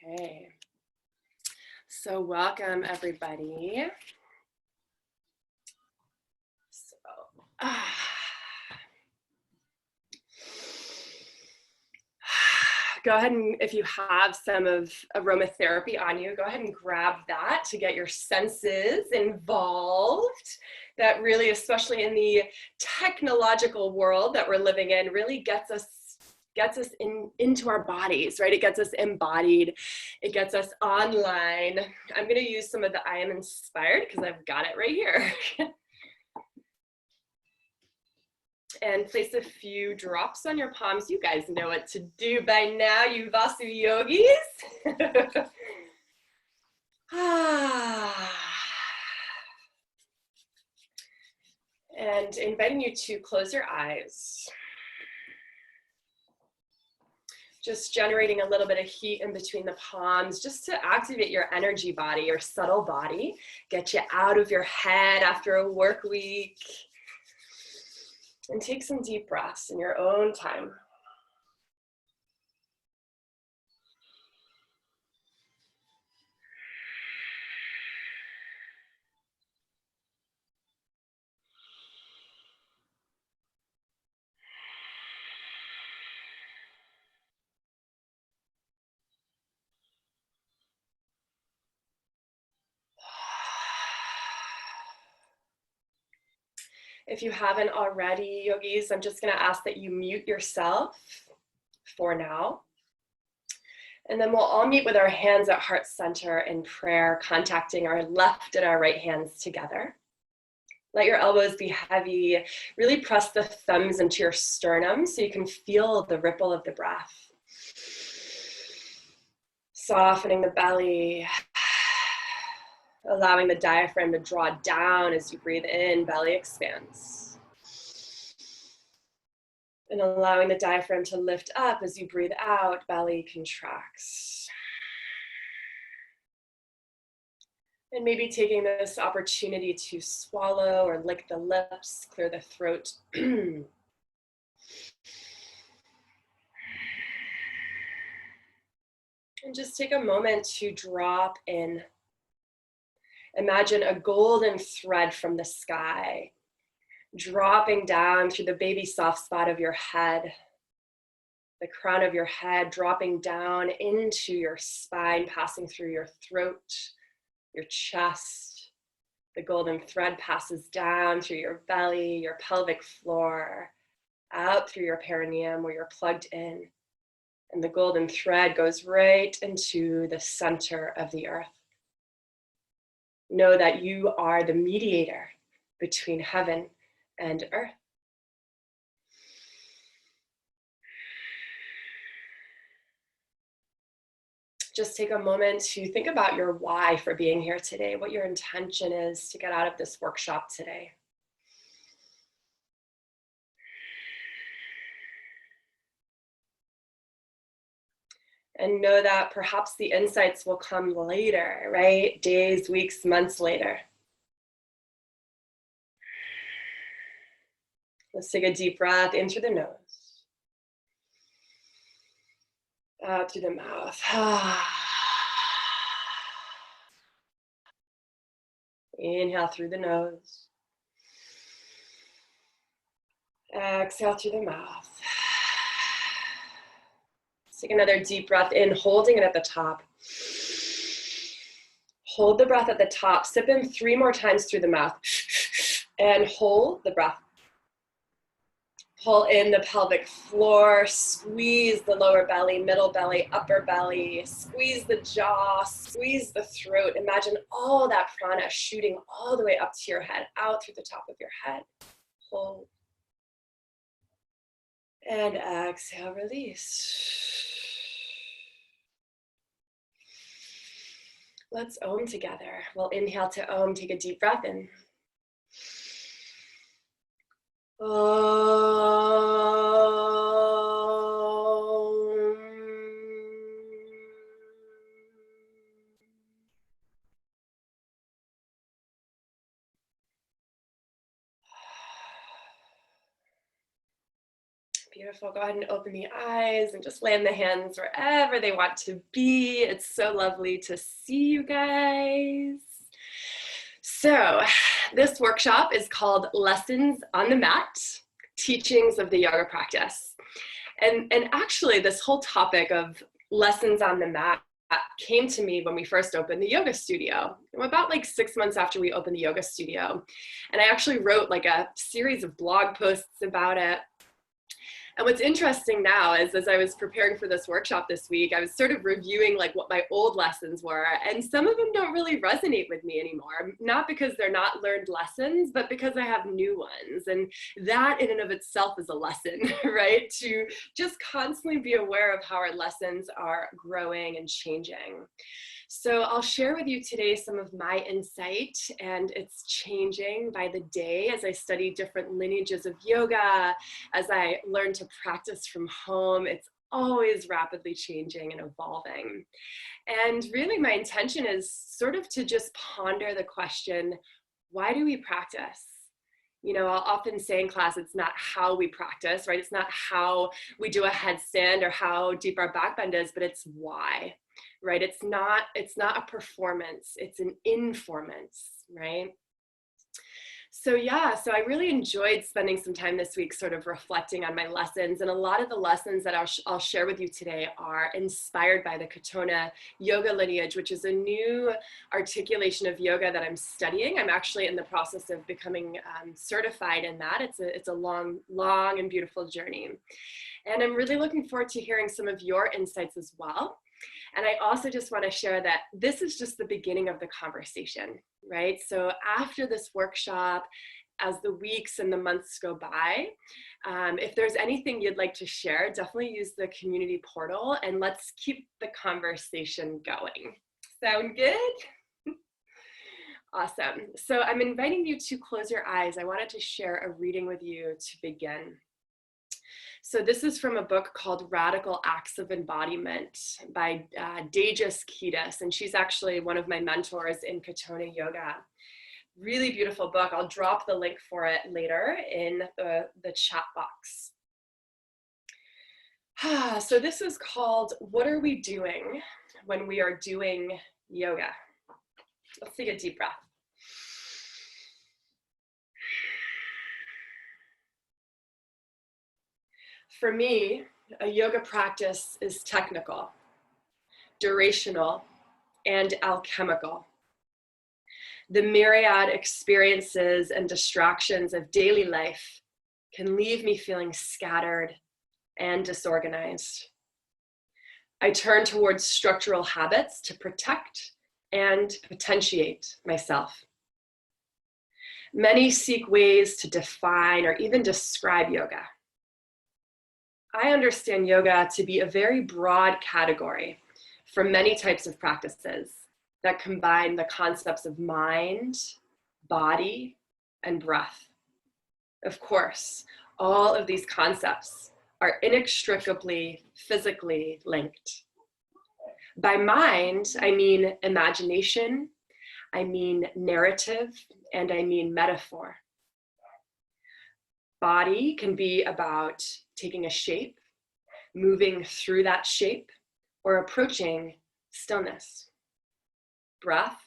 Okay, so welcome everybody. Go ahead and, if you have some of aromatherapy on you, go ahead and grab that to get your senses involved. That really, especially in the technological world that we're living in, really gets us into our bodies, right? It gets us embodied. It gets us online. I'm going to use some of the I Am Inspired because I've got it right here. And place a few drops on your palms. You guys know what to do by now, you Vasu yogis. And inviting you to close your eyes. Just generating a little bit of heat in between the palms, just to activate your energy body, your subtle body, get you out of your head after a work week. And take some deep breaths in your own time. If you haven't already, yogis, I'm just going to ask that you mute yourself for now. And then we'll all meet with our hands at heart center in prayer, contacting our left and our right hands together. Let your elbows be heavy. Really press the thumbs into your sternum so you can feel the ripple of the breath. Softening the belly. Allowing the diaphragm to draw down as you breathe in, belly expands. And allowing the diaphragm to lift up as you breathe out, belly contracts. And maybe taking this opportunity to swallow or lick the lips, clear the throat. And just take a moment to drop in. Imagine a golden thread from the sky, dropping down through the baby soft spot of your head, the crown of your head, dropping down into your spine, passing through your throat, your chest. The golden thread passes down through your belly, your pelvic floor, out through your perineum where you're plugged in. And the golden thread goes right into the center of the earth. Know that you are the mediator between heaven and earth. Just take a moment to think about your why for being here today, what your intention is to get out of this workshop today. And know that perhaps the insights will come later, right? Days, weeks, months later. Let's take a deep breath in through the nose. Out through the mouth. Inhale through the nose. Exhale through the mouth. Take another deep breath in, holding it at the top. Hold the breath at the top. Sip in 3 more times through the mouth. And hold the breath. Pull in the pelvic floor. Squeeze the lower belly, middle belly, upper belly. Squeeze the jaw. Squeeze the throat. Imagine all that prana shooting all the way up to your head, out through the top of your head. Hold. And exhale, release. Let's Om together. We'll inhale to Om, take a deep breath in. Om. Beautiful. Go ahead and open the eyes and just land the hands wherever they want to be. It's so lovely to see you guys. So this workshop is called Lessons on the Mat, Teachings of the Yoga Practice. And actually this whole topic of lessons on the mat came to me when we first opened the yoga studio, about like 6 months after we opened the yoga studio. And I actually wrote like a series of blog posts about it. And what's interesting now is, as I was preparing for this workshop this week, I was sort of reviewing like what my old lessons were, and some of them don't really resonate with me anymore, not because they're not learned lessons, but because I have new ones. And that in and of itself is a lesson, right? To just constantly be aware of how our lessons are growing and changing. So I'll share with you today some of my insight, and it's changing by the day as I study different lineages of yoga, as I learn to practice from home. It's always rapidly changing and evolving. And really my intention is sort of to just ponder the question, why do we practice? You know, I'll often say in class, it's not how we practice, right? It's not how we do a headstand or how deep our back bend is, but it's why. Right? It's not a performance, it's an informance, right? So yeah, so I really enjoyed spending some time this week sort of reflecting on my lessons, and a lot of the lessons that I'll share with you today are inspired by the Katona yoga lineage, which is a new articulation of yoga that I'm studying. I'm actually in the process of becoming certified in that. It's a long and beautiful journey. And I'm really looking forward to hearing some of your insights as well. And I also just want to share that this is just the beginning of the conversation, right? So after this workshop, as the weeks and the months go by, if there's anything you'd like to share, definitely use the community portal and let's keep the conversation going. Sound good? Awesome. So I'm inviting you to close your eyes. I wanted to share a reading with you to begin. So this is from a book called Radical Acts of Embodiment by Dejas Kitas, and she's actually one of my mentors in Katona Yoga. Really beautiful book. I'll drop the link for it later in the chat box. So this is called, What Are We Doing When We Are Doing Yoga? Let's take a deep breath. For me, a yoga practice is technical, durational, and alchemical. The myriad experiences and distractions of daily life can leave me feeling scattered and disorganized. I turn towards structural habits to protect and potentiate myself. Many seek ways to define or even describe yoga. I understand yoga to be a very broad category for many types of practices that combine the concepts of mind, body, and breath. Of course, all of these concepts are inextricably physically linked. By mind, I mean imagination, I mean narrative, and I mean metaphor. Body can be about taking a shape, moving through that shape, or approaching stillness. Breath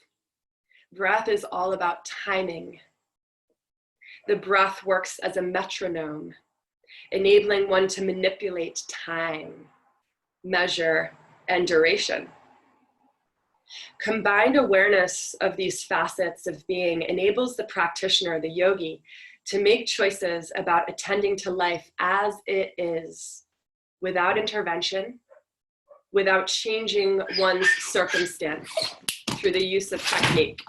is all about timing. The breath works as a metronome, enabling one to manipulate time, measure, and duration. Combined awareness of these facets of being enables the practitioner, the yogi, to make choices about attending to life as it is, without intervention, without changing one's circumstance through the use of technique.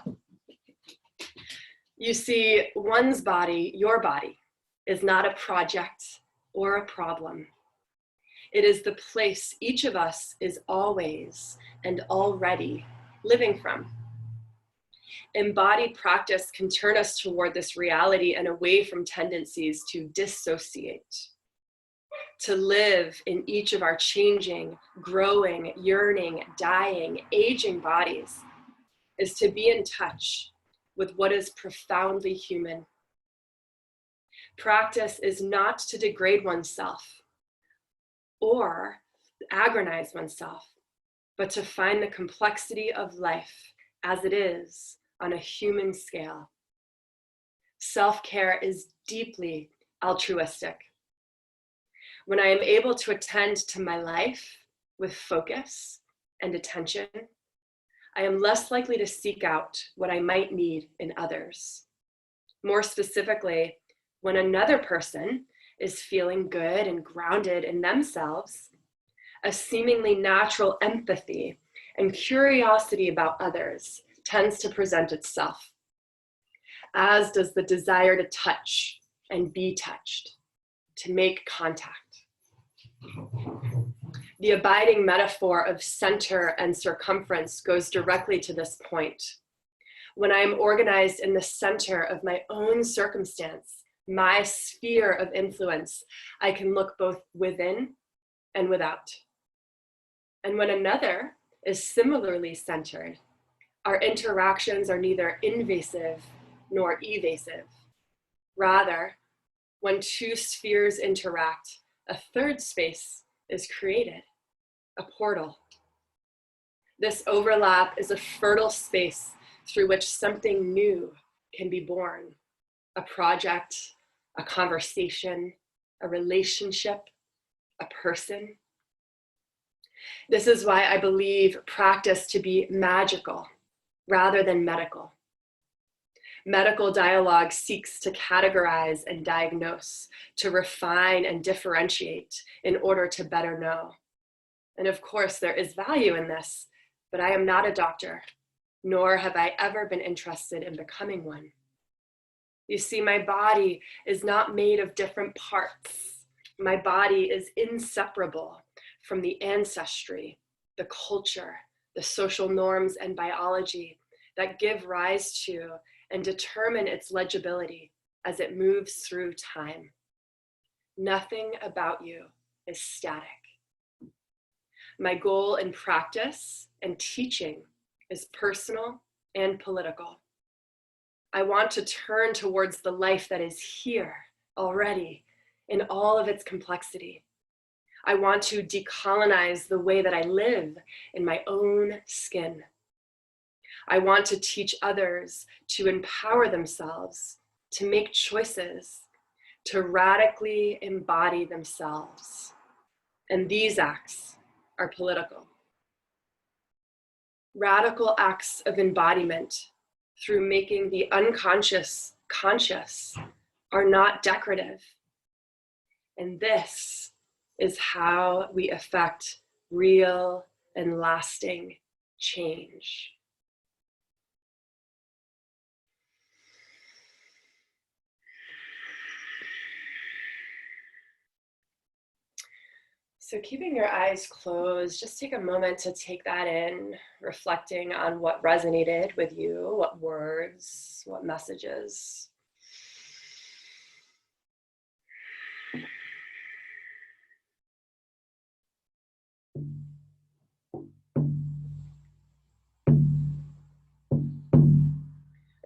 You see, one's body, your body, is not a project or a problem. It is the place each of us is always and already living from. Embodied practice can turn us toward this reality and away from tendencies to dissociate. To live in each of our changing, growing, yearning, dying, aging bodies is to be in touch with what is profoundly human. Practice is not to degrade oneself or agonize oneself, but to find the complexity of life as it is on a human scale. Self-care is deeply altruistic. When I am able to attend to my life with focus and attention, I am less likely to seek out what I might need in others. More specifically, when another person is feeling good and grounded in themselves, a seemingly natural empathy and curiosity about others tends to present itself, as does the desire to touch and be touched, to make contact. The abiding metaphor of center and circumference goes directly to this point. When I am organized in the center of my own circumstance, my sphere of influence, I can look both within and without. And when another is similarly centered, our interactions are neither invasive nor evasive. Rather, when two spheres interact, a third space is created, a portal. This overlap is a fertile space through which something new can be born. A project, a conversation, a relationship, a person. This is why I believe practice to be magical rather than medical. Medical dialogue seeks to categorize and diagnose, to refine and differentiate in order to better know. And of course, there is value in this, but I am not a doctor, nor have I ever been interested in becoming one. You see, my body is not made of different parts. My body is inseparable from the ancestry, the culture, the social norms and biology that give rise to and determine its legibility as it moves through time. Nothing about you is static. My goal in practice and teaching is personal and political. I want to turn towards the life that is here already in all of its complexity. I want to decolonize the way that I live in my own skin. I want to teach others to empower themselves, to make choices, to radically embody themselves. And these acts are political. Radical acts of embodiment through making the unconscious conscious are not decorative. And this is how we affect real and lasting change. So keeping your eyes closed, just take a moment to take that in, reflecting on what resonated with you, what words, what messages.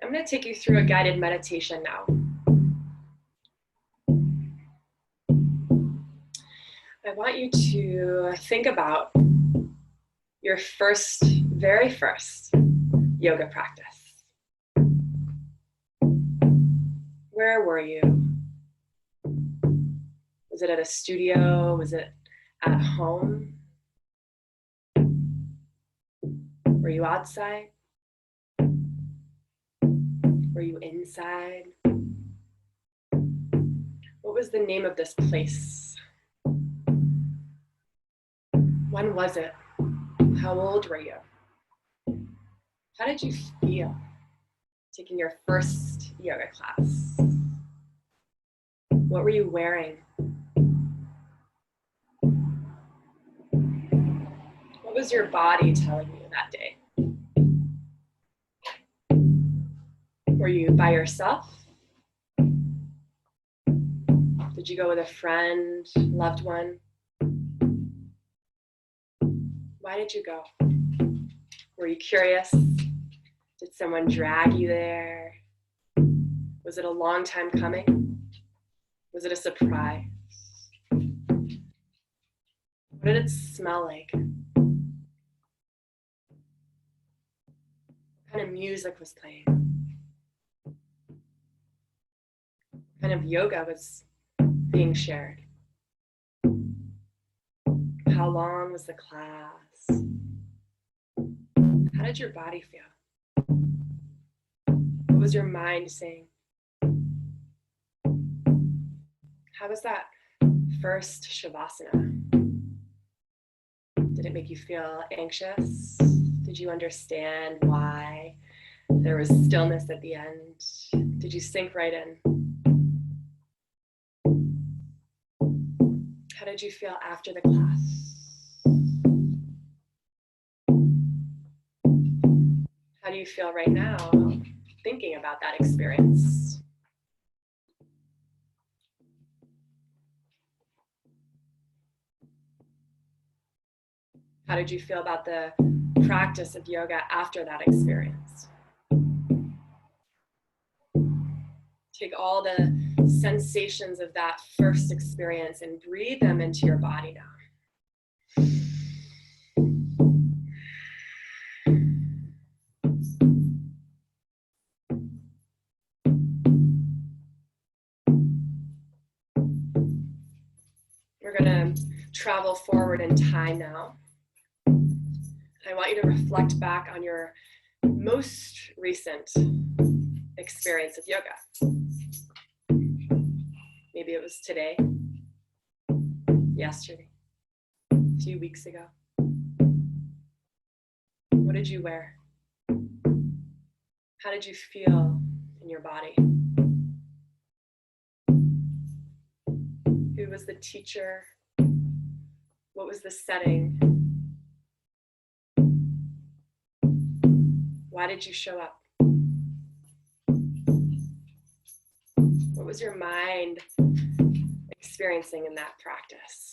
I'm going to take you through a guided meditation now. I want you to think about your very first yoga practice. Where were you? Was it at a studio? Was it at home? Were you outside? Were you inside? What was the name of this place? When was it? How old were you? How did you feel taking your first yoga class? What were you wearing? What was your body telling you that day? Were you by yourself? Did you go with a friend, loved one? Why did you go? Were you curious? Did someone drag you there? Was it a long time coming? Was it a surprise? What did it smell like? What kind of music was playing? What kind of yoga was being shared? How long was the class? How did your body feel? What was your mind saying? How was that first Shavasana? Did it make you feel anxious? Did you understand why there was stillness at the end? Did you sink right in? How did you feel after the class? How do you feel right now thinking about that experience? How did you feel about the practice of yoga after that experience? Take all the sensations of that first experience and breathe them into your body now. We're going to travel forward in time now. I want you to reflect back on your most recent experience of yoga. Maybe it was today, yesterday, a few weeks ago. What did you wear? How did you feel in your body? Who was the teacher? What was the setting? Why did you show up? What was your mind experiencing in that practice?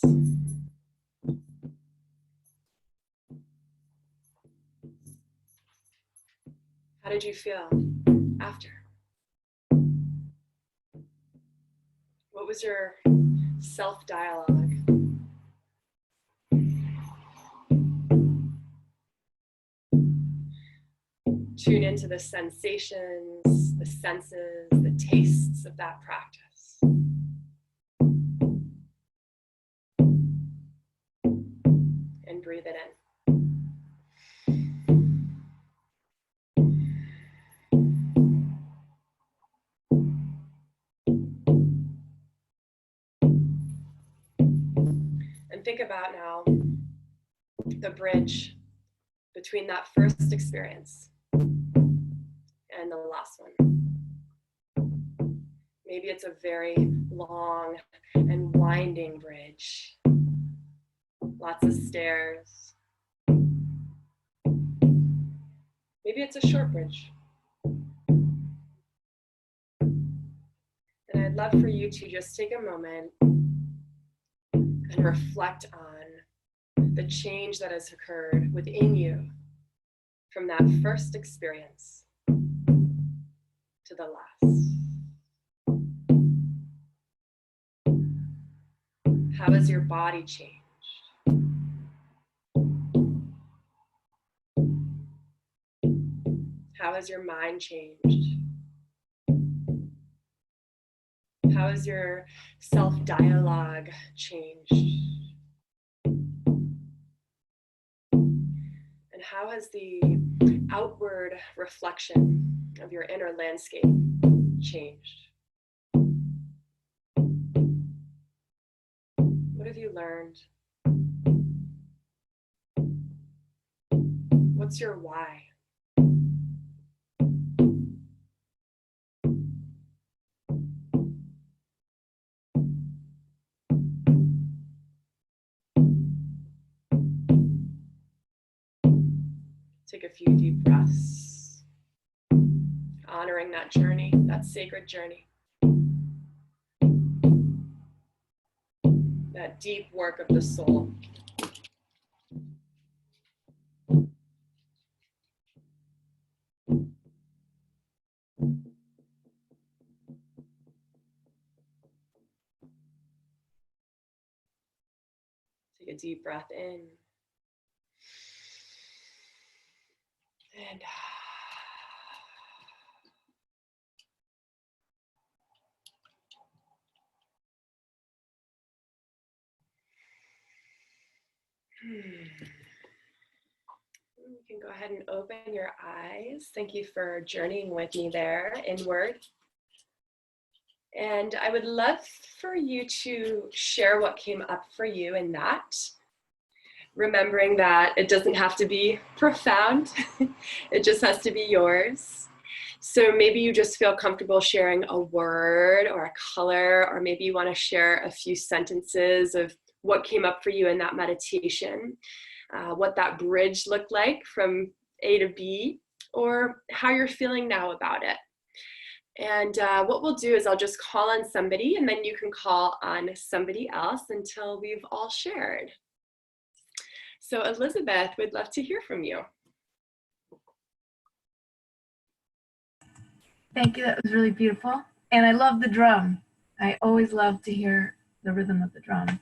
How did you feel after? What was your self-dialogue? Tune into the sensations, the senses, the tastes of that practice. And breathe it in. And think about now the bridge between that first experience and the last one. Maybe it's a very long and winding bridge. Lots of stairs. Maybe it's a short bridge. And I'd love for you to just take a moment and reflect on the change that has occurred within you from that first experience to the last. How has your body changed? How has your mind changed? How has your self-dialogue changed? And how has the outward reflection of your inner landscape changed? What have you learned? What's your why? Take a few deep breaths, honoring that journey, that sacred journey, that deep work of the soul. Take a deep breath in. And you can go ahead and open your eyes. Thank you for journeying with me there inward. And I would love for you to share what came up for you in that. Remembering that it doesn't have to be profound, it just has to be yours. So maybe you just feel comfortable sharing a word or a color, or maybe you want to share a few sentences of what came up for you in that meditation, what that bridge looked like from A to B, or how you're feeling now about it. And what we'll do is I'll just call on somebody, and then you can call on somebody else until we've all shared. So Elizabeth, we'd love to hear from you. Thank you, that was really beautiful. And I love the drum. I always love to hear the rhythm of the drum.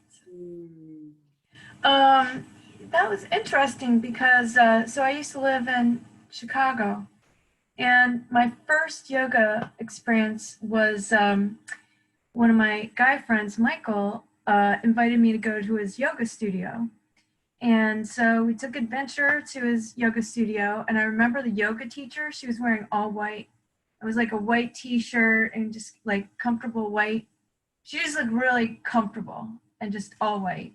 That was interesting because, so I used to live in Chicago, and my first yoga experience was one of my guy friends, Michael, invited me to go to his yoga studio. And so we took adventure to his yoga studio, and I remember the yoga teacher, she was wearing all white. It was like a white t-shirt and just like comfortable white. She just looked really comfortable and just all white.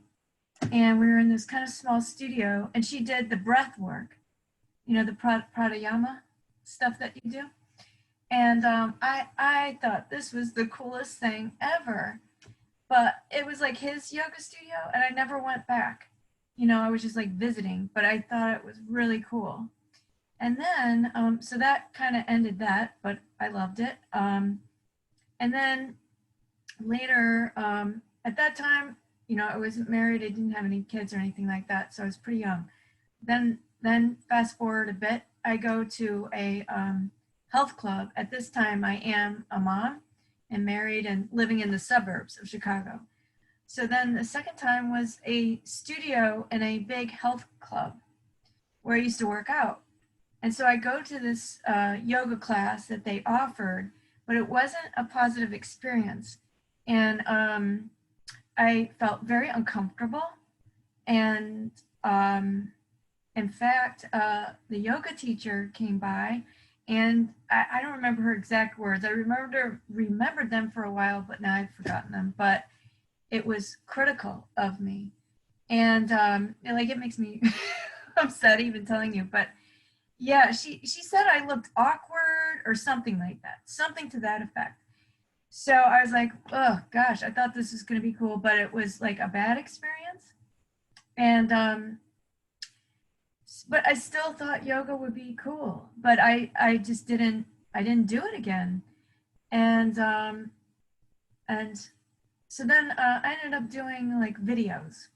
And we were in this kind of small studio, and she did the breath work, you know, the pranayama stuff that you do. And I thought this was the coolest thing ever. But it was like his yoga studio, and I never went back. You know, I was just like visiting, but I thought it was really cool. And then, so that kind of ended that, but I loved it. And then later, at that time, you know, I wasn't married, I didn't have any kids or anything like that, so I was pretty young. Then fast forward a bit, I go to a health club. At this time, I am a mom and married and living in the suburbs of Chicago. So then the second time was a studio in a big health club where I used to work out. And so I go to this yoga class that they offered, but it wasn't a positive experience. And I felt very uncomfortable. And in fact, the yoga teacher came by, and I don't remember her exact words. I remembered them for a while, but now I've forgotten them. But it was critical of me. And like, it makes me upset even telling you, but yeah, she said I looked awkward or something like that, something to that effect. So I was like, oh gosh, I thought this was going to be cool, but it was like a bad experience. And but I still thought yoga would be cool, but I just didn't do it again. And so then I ended up doing like videos,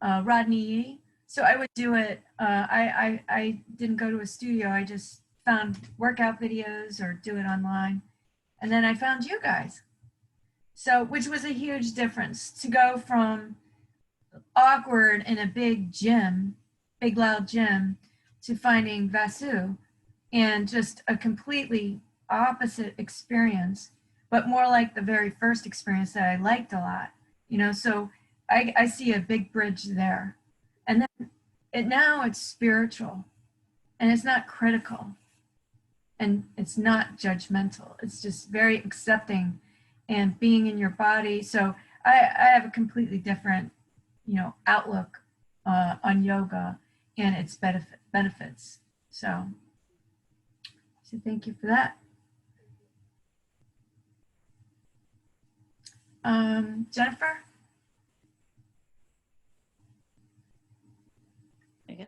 Rodney Yee. So I would do it, I didn't go to a studio, I just found workout videos or do it online. And then I found you guys. So, which was a huge difference to go from awkward in a big gym, big loud gym, to finding Vasu, and just a completely opposite experience, but more like the very first experience that I liked a lot, you know, so I see a big bridge there. And then now it's spiritual, and it's not critical, and it's not judgmental. It's just very accepting and being in your body. So I have a completely different, you know, outlook on yoga and its benefits. So thank you for that. Jennifer? Okay.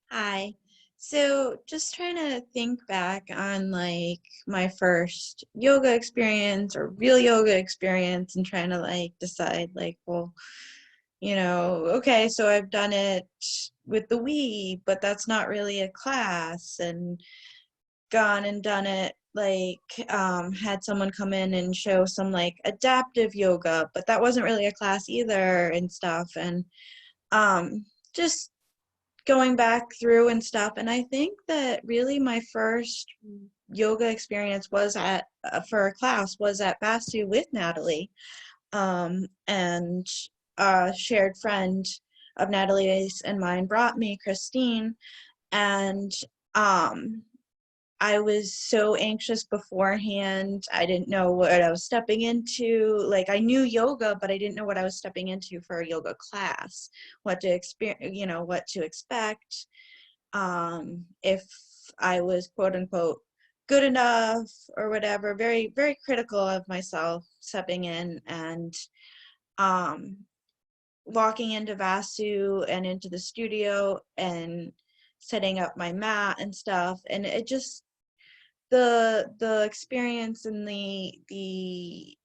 Hi. So just trying to think back on like my first yoga experience or real yoga experience, and trying to like decide like, well, you know, okay, so I've done it with the Wii, but that's not really a class. And gone and done it, like had someone come in and show some like adaptive yoga, but that wasn't really a class either and stuff. And just going back through and stuff. And I think that really my first yoga experience was at for a class was at Vasu with Natalie, and a shared friend of Natalie's and mine brought me, Christine, and I was so anxious beforehand. I didn't know what I was stepping into. Like, I knew yoga, but I didn't know what I was stepping into for a yoga class, what to experience, you know, what to expect. If I was quote unquote good enough or whatever, very, very critical of myself stepping in, and walking into Vasu and into the studio and setting up my mat and stuff. And it just, the experience and the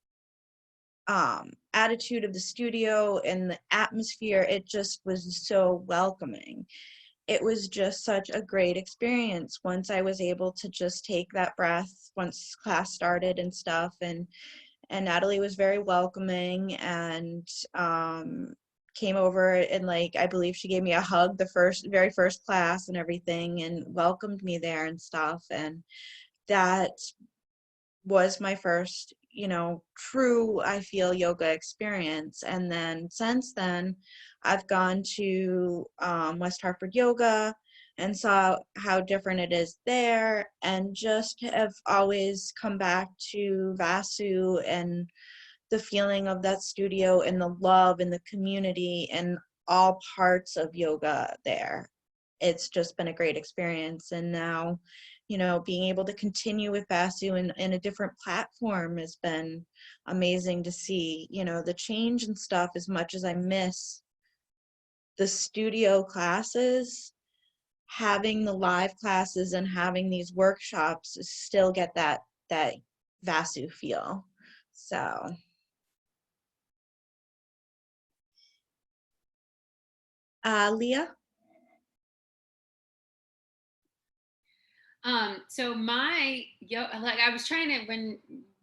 attitude of the studio and the atmosphere, it just was so welcoming. It was just such a great experience once I was able to just take that breath once class started and stuff. And Natalie was very welcoming, and came over and, like, I believe she gave me a hug the very first class and everything, and welcomed me there and stuff. And that was my first, you know, true, I feel, yoga experience. And then since then, I've gone to West Hartford Yoga and saw how different it is there, and just have always come back to Vasu and the feeling of that studio and the love and the community and all parts of yoga there. It's just been a great experience. And now, you know, being able to continue with Vasu in a different platform has been amazing to see, you know, the change and stuff. As much as I miss the studio classes, having the live classes and having these workshops still get that Vasu feel. So Leah? So like I was trying to,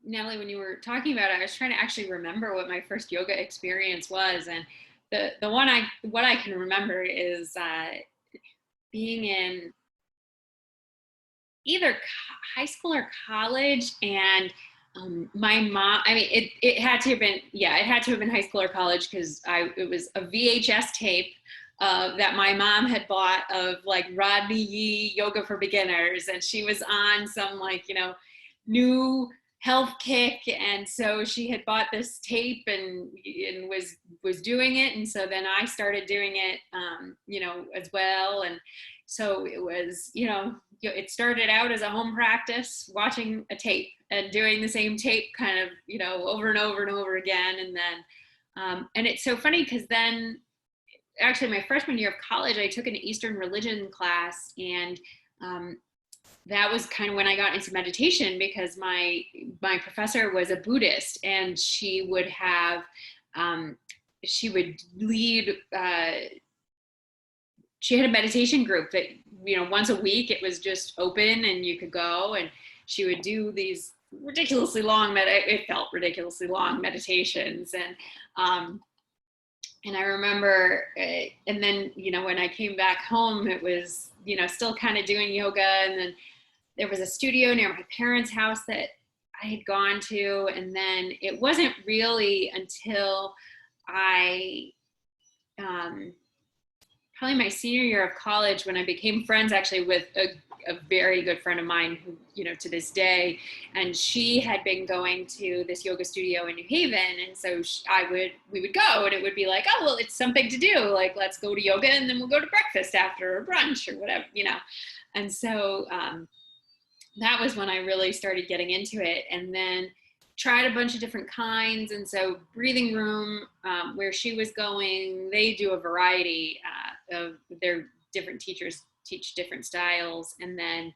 Natalie, when you were talking about it, I was trying to actually remember what my first yoga experience was. And what I can remember is being in either high school or college, and my mom, I mean, it had to have been, yeah, it had to have been high school or college, because it was a VHS tape that my mom had bought of, like, Rodney Yee Yoga for Beginners, and she was on some, like, you know, new health kick, and so she had bought this tape and was doing it, and so then I started doing it, you know, as well. And so it was, you know, it started out as a home practice, watching a tape and doing the same tape kind of, you know, over and over and over again. And then and it's so funny, because then actually my freshman year of college, I took an Eastern religion class, and that was kind of when I got into meditation, because my professor was a Buddhist, and she would have she would lead she had a meditation group that, you know, once a week, it was just open and you could go, and she would do these ridiculously long it felt ridiculously long meditations. And I remember, and then, you know, when I came back home, it was, you know, still kind of doing yoga. And then there was a studio near my parents' house that I had gone to. And then it wasn't really until I, probably my senior year of college, when I became friends actually with a very good friend of mine, who, you know, to this day, and she had been going to this yoga studio in New Haven. And so we would go, and it would be like, oh, well, it's something to do. Like, let's go to yoga, and then we'll go to breakfast after, or brunch or whatever, you know? And so that was when I really started getting into it. And then tried a bunch of different kinds. And so breathing room, where she was going, they do a variety of their different teachers teach different styles. And then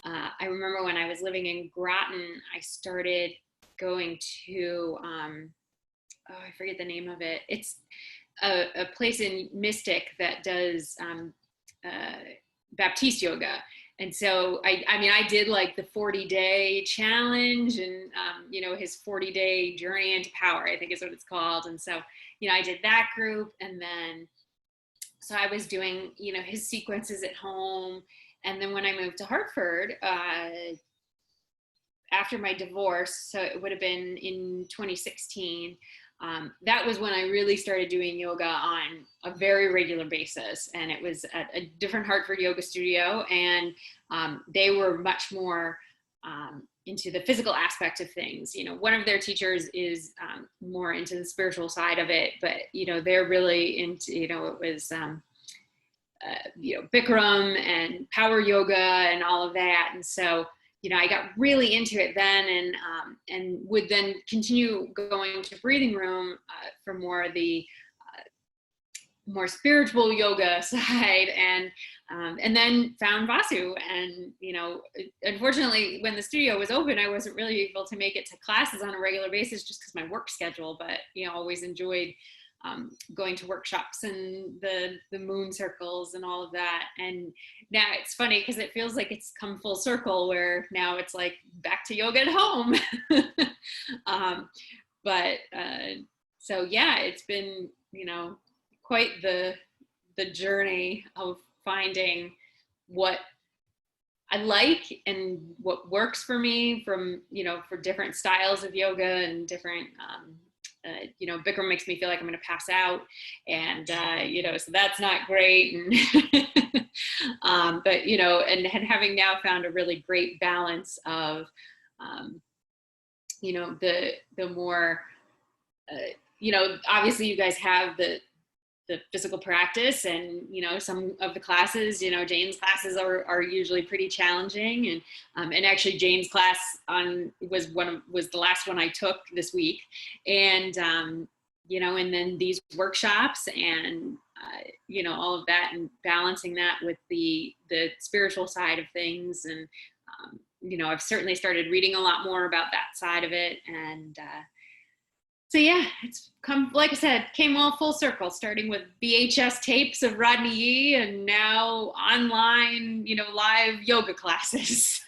I remember when I was living in Groton, I started going to, I forget the name of it. It's a place in Mystic that does Baptiste yoga. and so I mean, I did like the 40-day challenge and, you know, his 40-day journey into power, I think is what it's called. And so, you know, I did that group. And then, so I was doing, you know, his sequences at home. And then when I moved to Hartford, after my divorce, so it would have been in 2016, that was when I really started doing yoga on a very regular basis. And it was at a different Hartford yoga studio. And they were much more into the physical aspect of things. You know, one of their teachers is more into the spiritual side of it, but, you know, they're really into, you know, it was, you know, Bikram and power yoga and all of that. And so, you know, I got really into it then, and would then continue going to breathing room for more of the more spiritual yoga side, and then found Vasu. And, you know, unfortunately, when the studio was open, I wasn't really able to make it to classes on a regular basis just because my work schedule. But, you know, always enjoyed going to workshops and the moon circles and all of that. And now it's funny because it feels like it's come full circle, where now it's like back to yoga at home. So yeah, it's been, you know, quite the journey of finding what I like and what works for me, from, you know, for different styles of yoga and different, you know, Bikram makes me feel like I'm going to pass out, and, you know, so that's not great. And, but, you know, and having now found a really great balance of, you know, the more, you know, obviously you guys have the physical practice, and, you know, some of the classes, you know, Jane's classes are usually pretty challenging. And actually Jane's class was the last one I took this week. And, you know, and then these workshops and, you know, all of that, and balancing that with the spiritual side of things. And, you know, I've certainly started reading a lot more about that side of it. And, so yeah, it's come, like I said, came all full circle, starting with VHS tapes of Rodney Yee, and now online, you know, live yoga classes.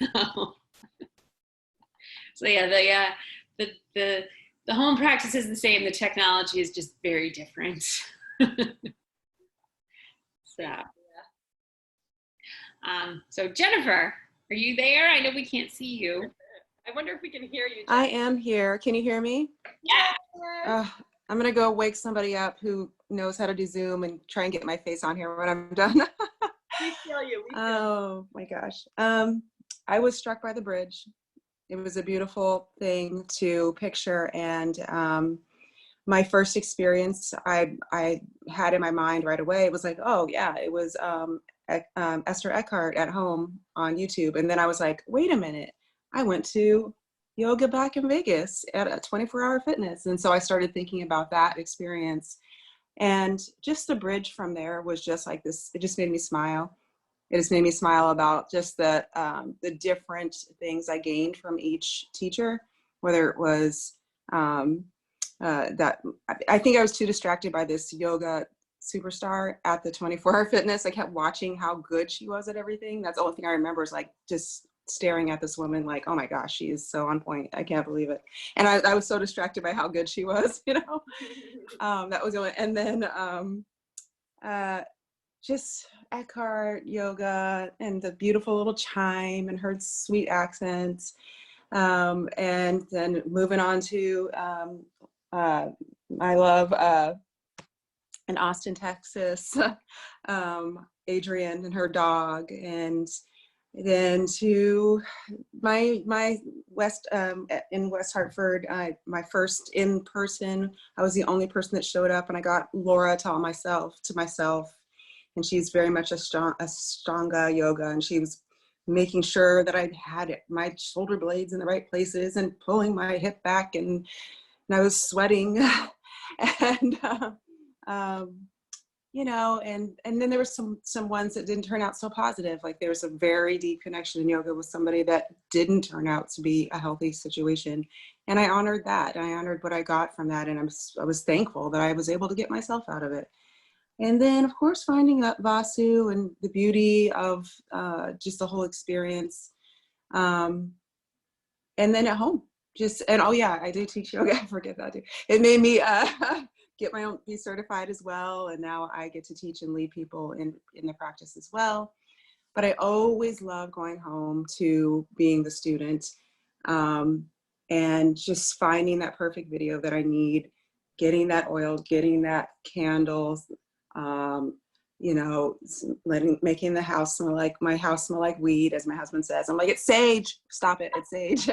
So yeah, the home practice is the same. The technology is just very different. So Jennifer, are you there? I know we can't see you. I wonder if we can hear you, Jennifer. I am here. Can you hear me? Yeah. I'm going to go wake somebody up who knows how to do Zoom and try and get my face on here when I'm done. We feel you. Oh my gosh. I was struck by the bridge. It was a beautiful thing to picture. And my first experience I had in my mind right away, it was like, oh yeah, it was Esther Eckhart at home on YouTube. And then I was like, wait a minute. I went to yoga back in Vegas at a 24-hour fitness. And so I started thinking about that experience. And just the bridge from there was just like this, it just made me smile. It just made me smile about just the different things I gained from each teacher, whether it was that, I think I was too distracted by this yoga superstar at the 24-hour fitness. I kept watching how good she was at everything. That's the only thing I remember, is like just staring at this woman like, oh my gosh, she is so on point. I can't believe it. And I was so distracted by how good she was, you know. That was the only, and then just Eckhart yoga and the beautiful little chime and her sweet accents. And then moving on to I love in Austin, Texas, Adrienne and her dog, and then to my West in West Hartford, my first in person. I was the only person that showed up, and I got Laura to myself, and she's very much a Ashtanga yoga, and she was making sure that I had my shoulder blades in the right places and pulling my hip back, and I was sweating, and you know, and then there were some ones that didn't turn out so positive. Like there was a very deep connection in yoga with somebody that didn't turn out to be a healthy situation. And I honored that. I honored what I got from that. And I was thankful that I was able to get myself out of it. And then, of course, finding that Vasu and the beauty of just the whole experience. And then at home, and oh yeah, I do teach yoga. I forget that too. It made me get my own, be certified as well. And now I get to teach and lead people in the practice as well. But I always love going home to being the student and just finding that perfect video that I need, getting that oil, getting that candles, you know, making the house smell like, my house smell like weed, as my husband says. I'm like, it's sage, stop it, it's sage.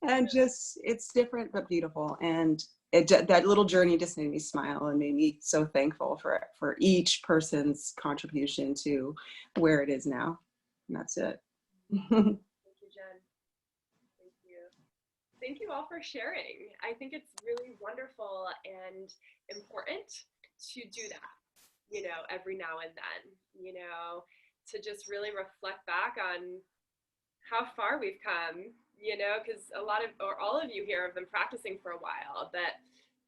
And just, it's different but beautiful. And that little journey just made me smile and made me so thankful for each person's contribution to where it is now. And that's it. Thank you, Jen. Thank you. Thank you all for sharing. I think it's really wonderful and important to do that, you know, every now and then, you know, to just really reflect back on how far we've come, you know, because all of you here have been practicing for a while, but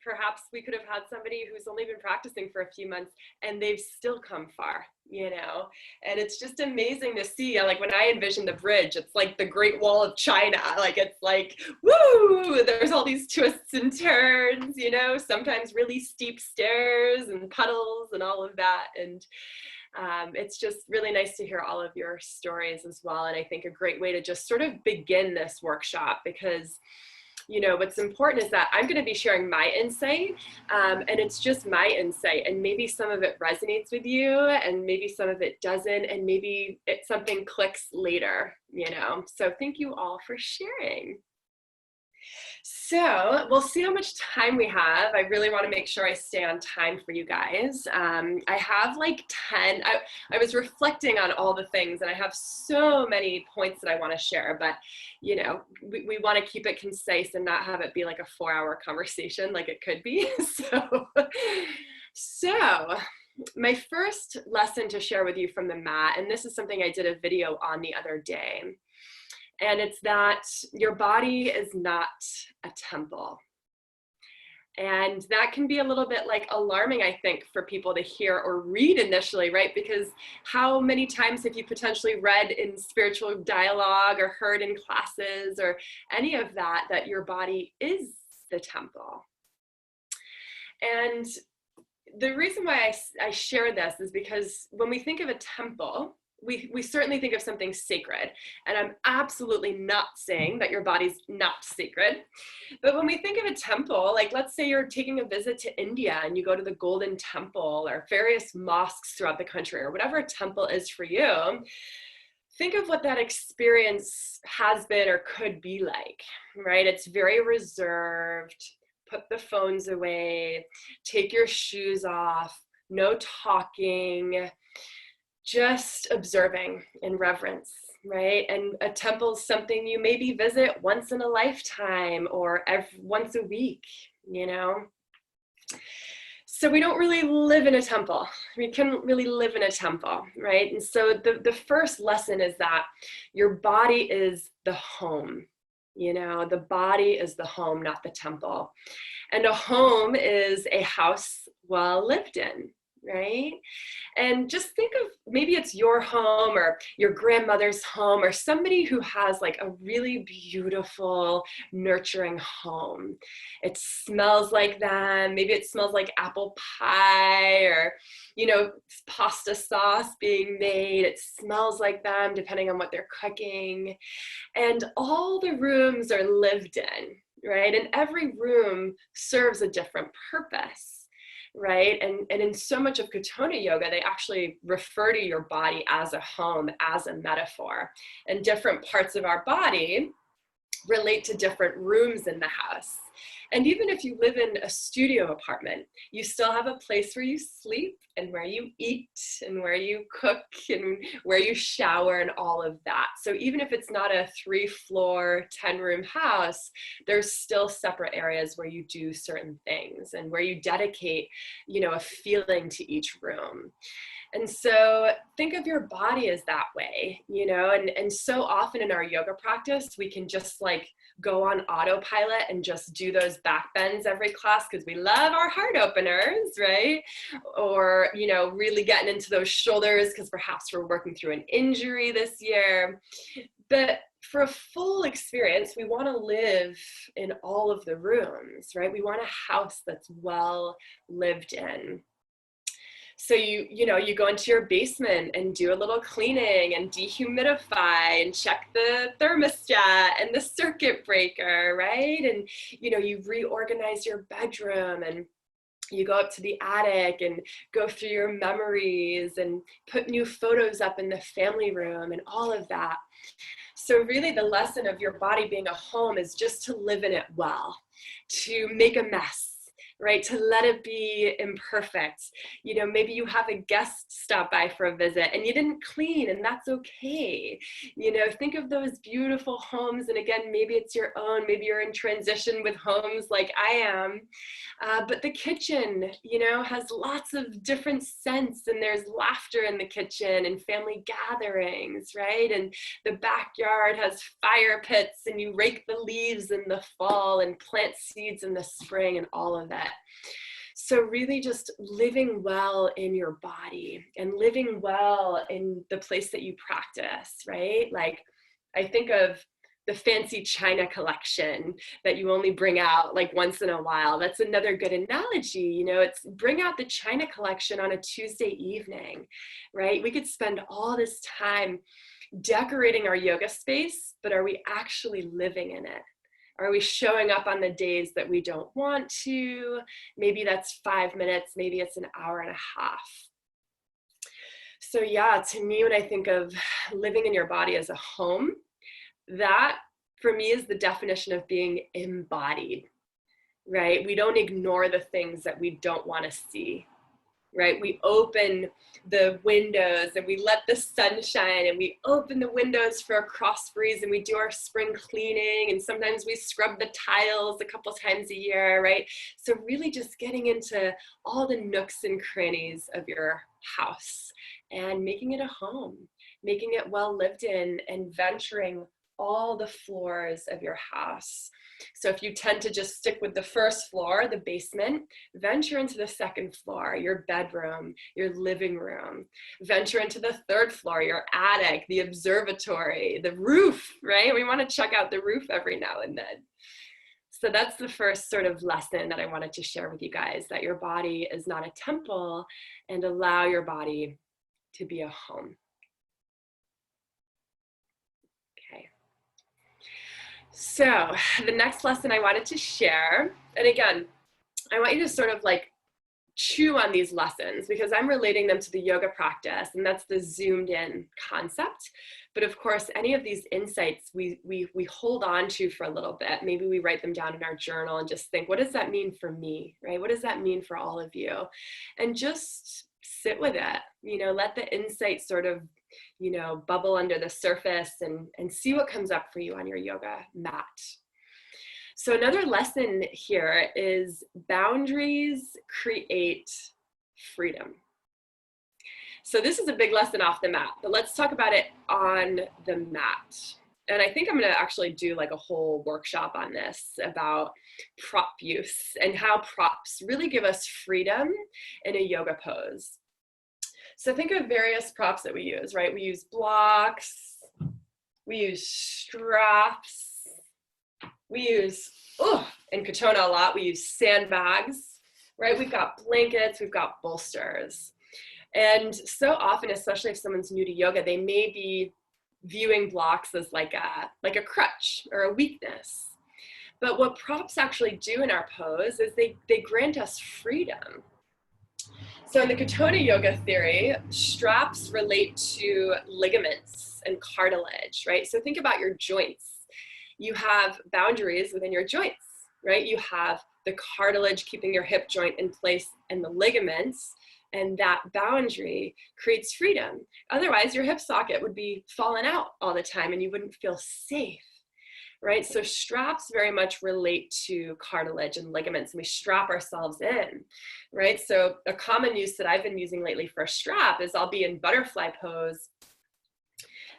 perhaps we could have had somebody who's only been practicing for a few months and they've still come far, you know. And it's just amazing to see, like when I envision the bridge, it's like the Great Wall of China. Like, it's like, woo, there's all these twists and turns, you know, sometimes really steep stairs and puddles and all of that. And it's just really nice to hear all of your stories as well. And I think a great way to just sort of begin this workshop, because you know, what's important is that I'm going to be sharing my insight, and it's just my insight, and maybe some of it resonates with you and maybe some of it doesn't, and maybe something clicks later, you know. So thank you all for sharing. So we'll see how much time we have. I really want to make sure I stay on time for you guys. I have like 10, I was reflecting on all the things and I have so many points that I want to share, but you know, we want to keep it concise and not have it be like a 4-hour conversation like it could be. So my first lesson to share with you from the mat, and this is something I did a video on the other day, and it's that your body is not a temple. And that can be a little bit like alarming, I think, for people to hear or read initially, right? Because how many times have you potentially read in spiritual dialogue or heard in classes or any of that, that your body is the temple? And the reason why I share this is because when we think of a temple, we certainly think of something sacred, and I'm absolutely not saying that your body's not sacred. But when we think of a temple, like let's say you're taking a visit to India and you go to the Golden Temple or various mosques throughout the country or whatever a temple is for you, think of what that experience has been or could be like, right? It's very reserved. Put the phones away, take your shoes off, no talking, just observing in reverence, right? And a temple is something you maybe visit once in a lifetime or once a week, you know? So we don't really live in a temple. We can't really live in a temple, right? And so the first lesson is that your body is the home. You know, the body is the home, not the temple. And a home is a house well lived in, right? And just think of, maybe it's your home or your grandmother's home or somebody who has like a really beautiful, nurturing home. It smells like them. Maybe it smells like apple pie or, you know, pasta sauce being made. It smells like them depending on what they're cooking. And all the rooms are lived in, right? And every room serves a different purpose. Right? And in so much of Katona yoga, they actually refer to your body as a home, as a metaphor. And different parts of our body relate to different rooms in the house. And even if you live in a studio apartment, you still have a place where you sleep and where you eat and where you cook and where you shower and all of that. So even if it's not a 3-floor, 10-room house, there's still separate areas where you do certain things and where you dedicate, you know, a feeling to each room. And so think of your body as that way, you know, and so often in our yoga practice, we can just like go on autopilot and just do those back bends every class because we love our heart openers, right? Or, you know, really getting into those shoulders because perhaps we're working through an injury this year. But for a full experience, we want to live in all of the rooms, right? We want a house that's well lived in. So you know, you go into your basement and do a little cleaning and dehumidify and check the thermostat and the circuit breaker, right? And, you know, you reorganize your bedroom and you go up to the attic and go through your memories and put new photos up in the family room and all of that. So really the lesson of your body being a home is just to live in it well, to make a mess, right? To let it be imperfect. You know, maybe you have a guest stop by for a visit and you didn't clean, and that's okay. You know, think of those beautiful homes. And again, maybe it's your own, maybe you're in transition with homes like I am. But the kitchen, you know, has lots of different scents, and there's laughter in the kitchen and family gatherings, right? And the backyard has fire pits, and you rake the leaves in the fall and plant seeds in the spring and all of that. So really just living well in your body and living well in the place that you practice, right? Like I think of the fancy china collection that you only bring out like once in a while. That's another good analogy. You know, it's bring out the china collection on a Tuesday evening, right? We could spend all this time decorating our yoga space, but are we actually living in it? Are we showing up on the days that we don't want to? Maybe that's 5 minutes, maybe it's an hour and a half. So yeah, to me, when I think of living in your body as a home, that for me is the definition of being embodied, right? We don't ignore the things that we don't want to see, right? We open the windows and we let the sun shine, and we open the windows for a cross breeze, and we do our spring cleaning, and sometimes we scrub the tiles a couple times a year, right? So really just getting into all the nooks and crannies of your house and making it a home, making it well lived in, and venturing all the floors of your house. So if you tend to just stick with the first floor, the basement, venture into the second floor, your bedroom, your living room. Venture into the third floor, your attic, the observatory, the roof, right? We want to check out the roof every now and then. So that's the first sort of lesson that I wanted to share with you guys, that your body is not a temple, and allow your body to be a home. So the next lesson I wanted to share, and again, I want you to sort of like chew on these lessons because I'm relating them to the yoga practice, and that's the zoomed in concept. But of course, any of these insights we hold on to for a little bit. Maybe we write them down in our journal and just think, what does that mean for me, right? What does that mean for all of you? And just sit with it, you know, let the insight sort of, you know, bubble under the surface and see what comes up for you on your yoga mat. So another lesson here is boundaries create freedom. So this is a big lesson off the mat, but let's talk about it on the mat. And I think I'm going to actually do like a whole workshop on this about prop use and how props really give us freedom in a yoga pose. So think of various props that we use, right? We use blocks, we use straps, we use, in Katona a lot, we use sandbags, right? We've got blankets, we've got bolsters. And so often, especially if someone's new to yoga, they may be viewing blocks as like a crutch or a weakness. But what props actually do in our pose is they grant us freedom. So in the Katona yoga theory, straps relate to ligaments and cartilage, right? So think about your joints. You have boundaries within your joints, right? You have the cartilage keeping your hip joint in place and the ligaments, and that boundary creates freedom. Otherwise, your hip socket would be falling out all the time and you wouldn't feel safe. Right? So straps very much relate to cartilage and ligaments, and we strap ourselves in, right? So a common use that I've been using lately for a strap is I'll be in butterfly pose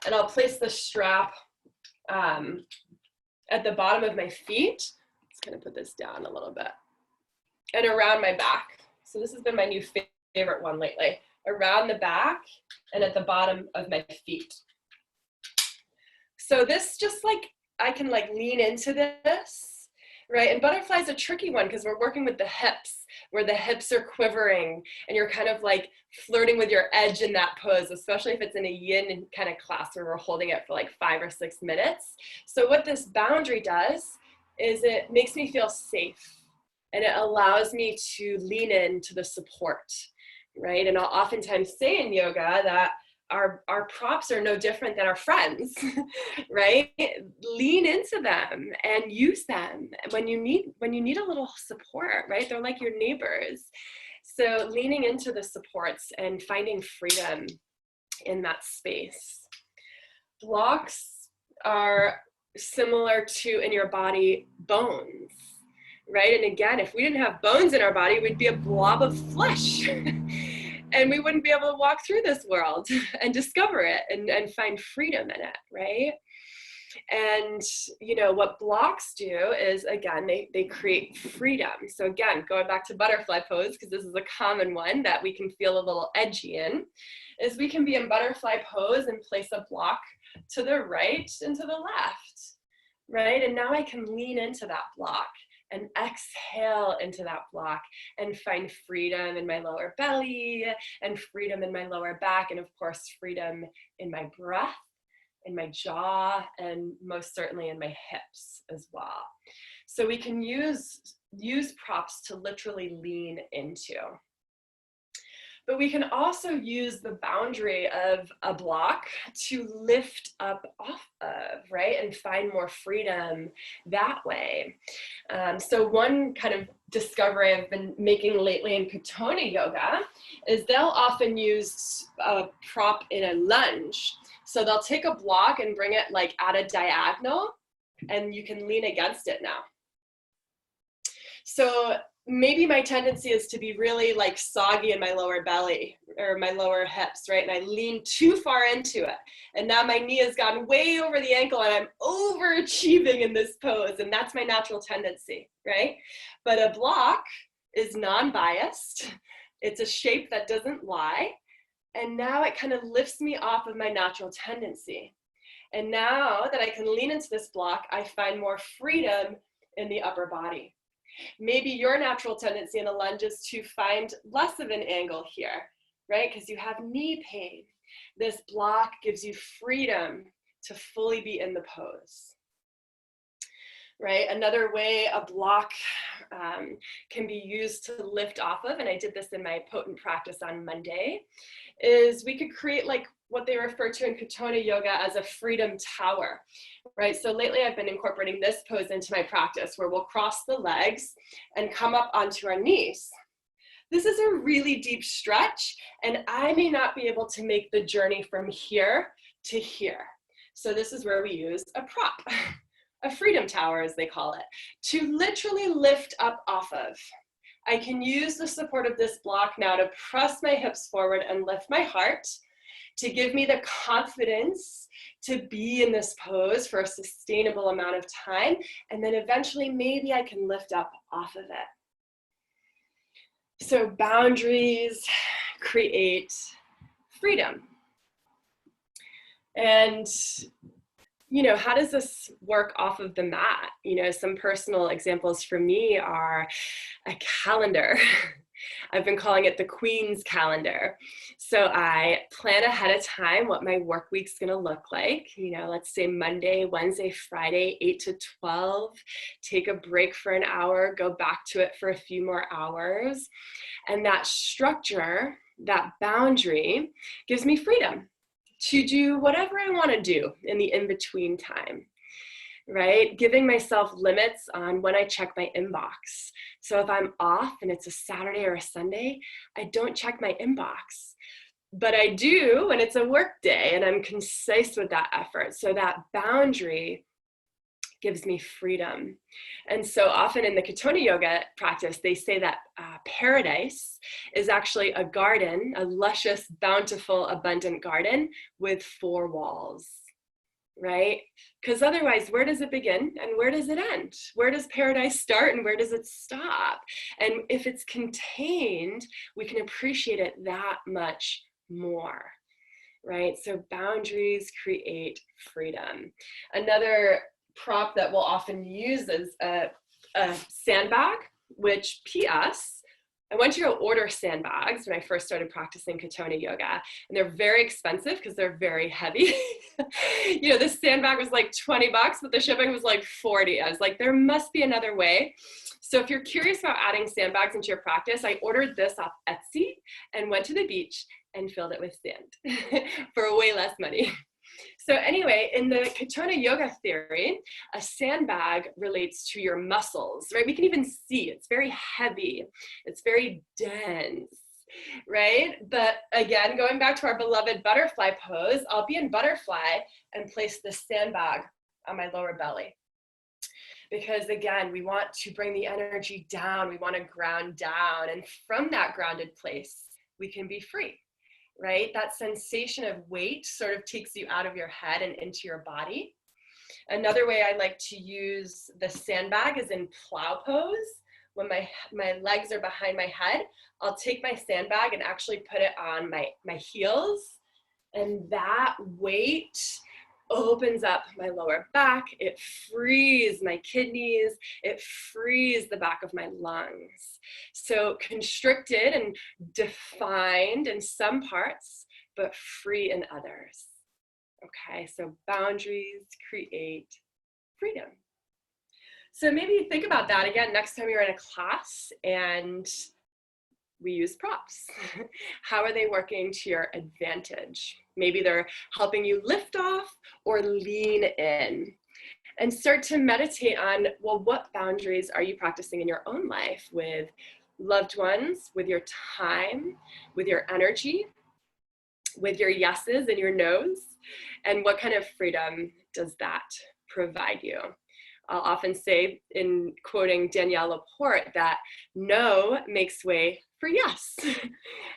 and I'll place the strap at the bottom of my feet. Just gonna put this down a little bit. And around my back. So this has been my new favorite one lately. Around the back and at the bottom of my feet. So this just like, I can like lean into this, right? And butterfly is a tricky one because we're working with the hips, where the hips are quivering and you're kind of like flirting with your edge in that pose, especially if it's in a yin kind of class where we're holding it for like 5 or 6 minutes. So what this boundary does is it makes me feel safe. And it allows me to lean into the support, right? And I'll oftentimes say in yoga that our props are no different than our friends, right? Lean into them and use them when you need a little support, right? They're like your neighbors. So leaning into the supports and finding freedom in that space. Blocks are similar to, in your body, bones. Right? And again, if we didn't have bones in our body, we'd be a blob of flesh and we wouldn't be able to walk through this world and discover it and find freedom in it, right? And, you know, what blocks do is, again, they create freedom. So again, going back to butterfly pose, because this is a common one that we can feel a little edgy in, is we can be in butterfly pose and place a block to the right and to the left, right? And now I can lean into that block and exhale into that block and find freedom in my lower belly and freedom in my lower back, and of course freedom in my breath, in my jaw, and most certainly in my hips as well. So we can use props to literally lean into. But we can also use the boundary of a block to lift up off of, right? And find more freedom that way. So one kind of discovery I've been making lately in Katona yoga is they'll often use a prop in a lunge. So they'll take a block and bring it like at a diagonal, and you can lean against it now. So maybe my tendency is to be really like soggy in my lower belly or my lower hips, right? And I lean too far into it. And now my knee has gone way over the ankle and I'm overachieving in this pose. And that's my natural tendency, right? But a block is non-biased. It's a shape that doesn't lie. And now it kind of lifts me off of my natural tendency. And now that I can lean into this block, I find more freedom in the upper body. Maybe your natural tendency in a lunge is to find less of an angle here, right? Because you have knee pain. This block gives you freedom to fully be in the pose, right? Another way a block can be used to lift off of, and I did this in my potent practice on Monday, is we could create like what they refer to in Katona yoga as a freedom tower, right? So lately I've been incorporating this pose into my practice where we'll cross the legs and come up onto our knees. This is a really deep stretch, and I may not be able to make the journey from here to here. So this is where we use a prop, a freedom tower as they call it, to literally lift up off of. I can use the support of this block now to press my hips forward and lift my heart, to give me the confidence to be in this pose for a sustainable amount of time. And then eventually maybe I can lift up off of it. So boundaries create freedom. And, you know, how does this work off of the mat? You know, some personal examples for me are a calendar. I've been calling it the Queen's calendar. So I plan ahead of time what my work week's gonna look like. You know, let's say Monday, Wednesday, Friday, 8 to 12, take a break for an hour, go back to it for a few more hours. And that structure, that boundary gives me freedom to do whatever I wanna do in the in-between time. Right? Giving myself limits on when I check my inbox. So if I'm off and it's a Saturday or a Sunday, I don't check my inbox. But I do when it's a work day, and I'm concise with that effort. So that boundary gives me freedom. And so often in the Katona yoga practice, they say that paradise is actually a garden, a luscious, bountiful, abundant garden with 4 walls. right? Because otherwise, where does it begin and where does it end? Where does paradise start and where does it stop? And if it's contained, we can appreciate it that much more, right? So boundaries create freedom. Another prop that we'll often use is a sandbag, which PS, I went to go order sandbags when I first started practicing Katona yoga, and they're very expensive because they're very heavy. You know, this sandbag was like 20 bucks, but the shipping was like 40. I was like, there must be another way. So if you're curious about adding sandbags into your practice, I ordered this off Etsy and went to the beach and filled it with sand for way less money. So anyway, in the Katona yoga theory, a sandbag relates to your muscles, right? We can even see it's very heavy, it's very dense, right? But again, going back to our beloved butterfly pose, I'll be in butterfly and place the sandbag on my lower belly. Because again, we want to bring the energy down, we want to ground down, and from that grounded place, we can be free. Right? That sensation of weight sort of takes you out of your head and into your body. Another way I like to use the sandbag is in plow pose. When my legs are behind my head, I'll take my sandbag and actually put it on my heels. And that weight opens up my lower back. It frees my kidneys. It frees the back of my lungs. So constricted and defined in some parts, but free in others. Okay, so boundaries create freedom. So maybe think about that again next time you're in a class and we use props. How are they working to your advantage? Maybe they're helping you lift off or lean in. And start to meditate on, well, what boundaries are you practicing in your own life with loved ones, with your time, with your energy, with your yeses and your nos? And what kind of freedom does that provide you? I'll often say, in quoting Danielle Laporte, that no makes way for yes,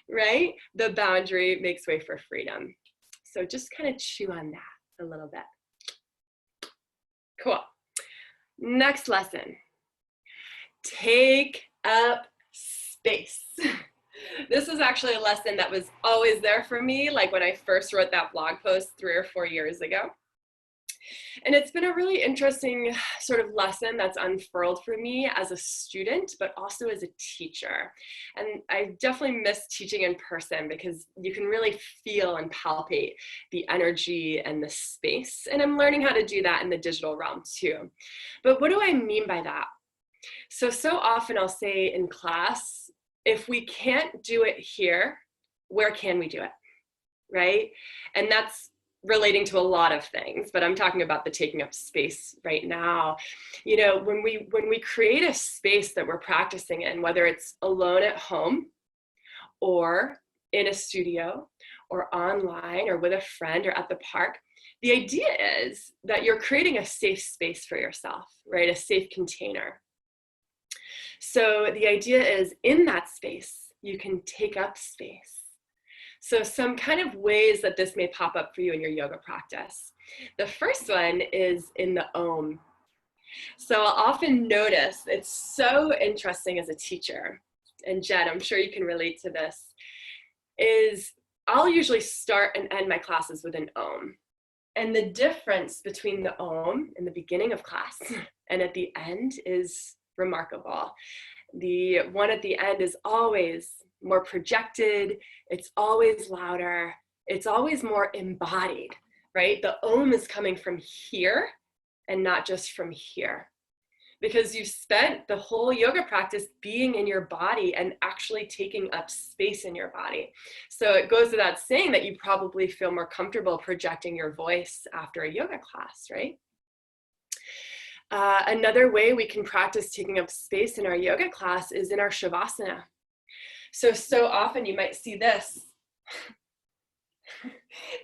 right? The boundary makes way for freedom. So just kind of chew on that a little bit. Cool. Next lesson. Take up space. This was actually a lesson that was always there for me, like when I first wrote that blog post 3 or 4 years ago. And it's been a really interesting sort of lesson that's unfurled for me as a student, but also as a teacher. And I definitely miss teaching in person because you can really feel and palpate the energy and the space. And I'm learning how to do that in the digital realm too. But what do I mean by that? So often I'll say in class, if we can't do it here, where can we do it, right? And that's relating to a lot of things, but I'm talking about the taking up space right now. You know, when we create a space that we're practicing in, whether it's alone at home or in a studio or online or with a friend or at the park, the idea is that you're creating a safe space for yourself, right? A safe container. So the idea is in that space, you can take up space. So some kind of ways that this may pop up for you in your yoga practice. The first one is in the Om. So I'll often notice, it's so interesting as a teacher, and Jen, I'm sure you can relate to this, is I'll usually start and end my classes with an Om. And the difference between the Om in the beginning of class and at the end is remarkable. The one at the end is always more projected, it's always louder, it's always more embodied, right? The Om is coming from here and not just from here. Because you've spent the whole yoga practice being in your body and actually taking up space in your body. So it goes without saying that you probably feel more comfortable projecting your voice after a yoga class, right? Another way we can practice taking up space in our yoga class is in our Shavasana. So often you might see this,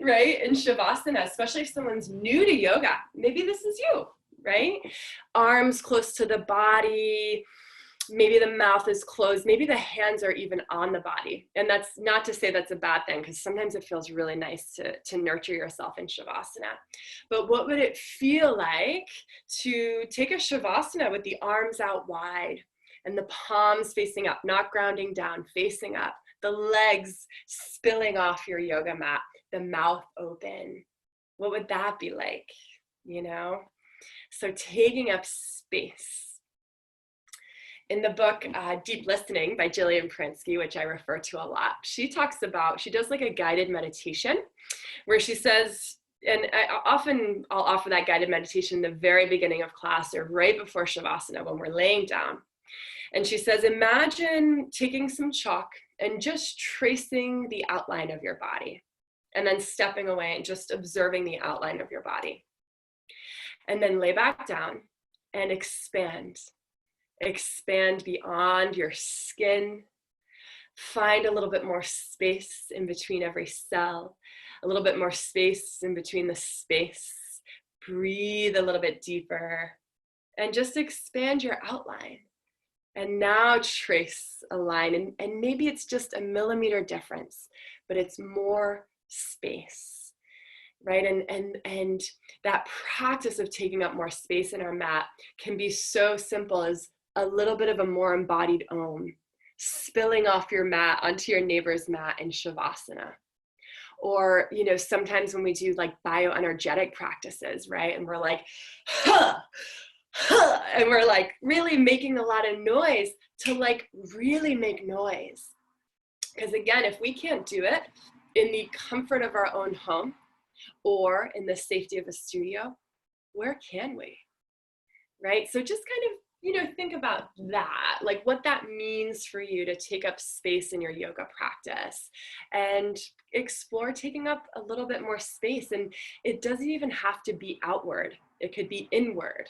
right? In Shavasana, especially if someone's new to yoga, maybe this is you, right? Arms close to the body, maybe the mouth is closed, maybe the hands are even on the body. And that's not to say that's a bad thing, because sometimes it feels really nice to nurture yourself in Shavasana. But what would it feel like to take a Shavasana with the arms out wide and the palms facing up, not grounding down, facing up, the legs spilling off your yoga mat, the mouth open? What would that be like, you know? So taking up space. In the book, Deep Listening by Jillian Prinsky, which I refer to a lot, she does like a guided meditation where she says, and I'll offer that guided meditation in the very beginning of class or right before Shavasana when we're laying down. And she says, imagine taking some chalk and just tracing the outline of your body, and then stepping away and just observing the outline of your body. And then lay back down and expand. Expand beyond your skin. Find a little bit more space in between every cell, a little bit more space in between the space. Breathe a little bit deeper and just expand your outline. And now trace a line, and maybe it's just a millimeter difference, but it's more space, right? And that practice of taking up more space in our mat can be so simple as a little bit of a more embodied Om spilling off your mat onto your neighbor's mat in Shavasana. Or, you know, sometimes when we do like bioenergetic practices, right? And we're like, huh, huh, and we're like really making a lot of noise to like really make noise. Because again, if we can't do it in the comfort of our own home or in the safety of a studio, where can we? Right? So just kind of, you know, think about that, like what that means for you to take up space in your yoga practice, and explore taking up a little bit more space. And it doesn't even have to be outward. It could be inward,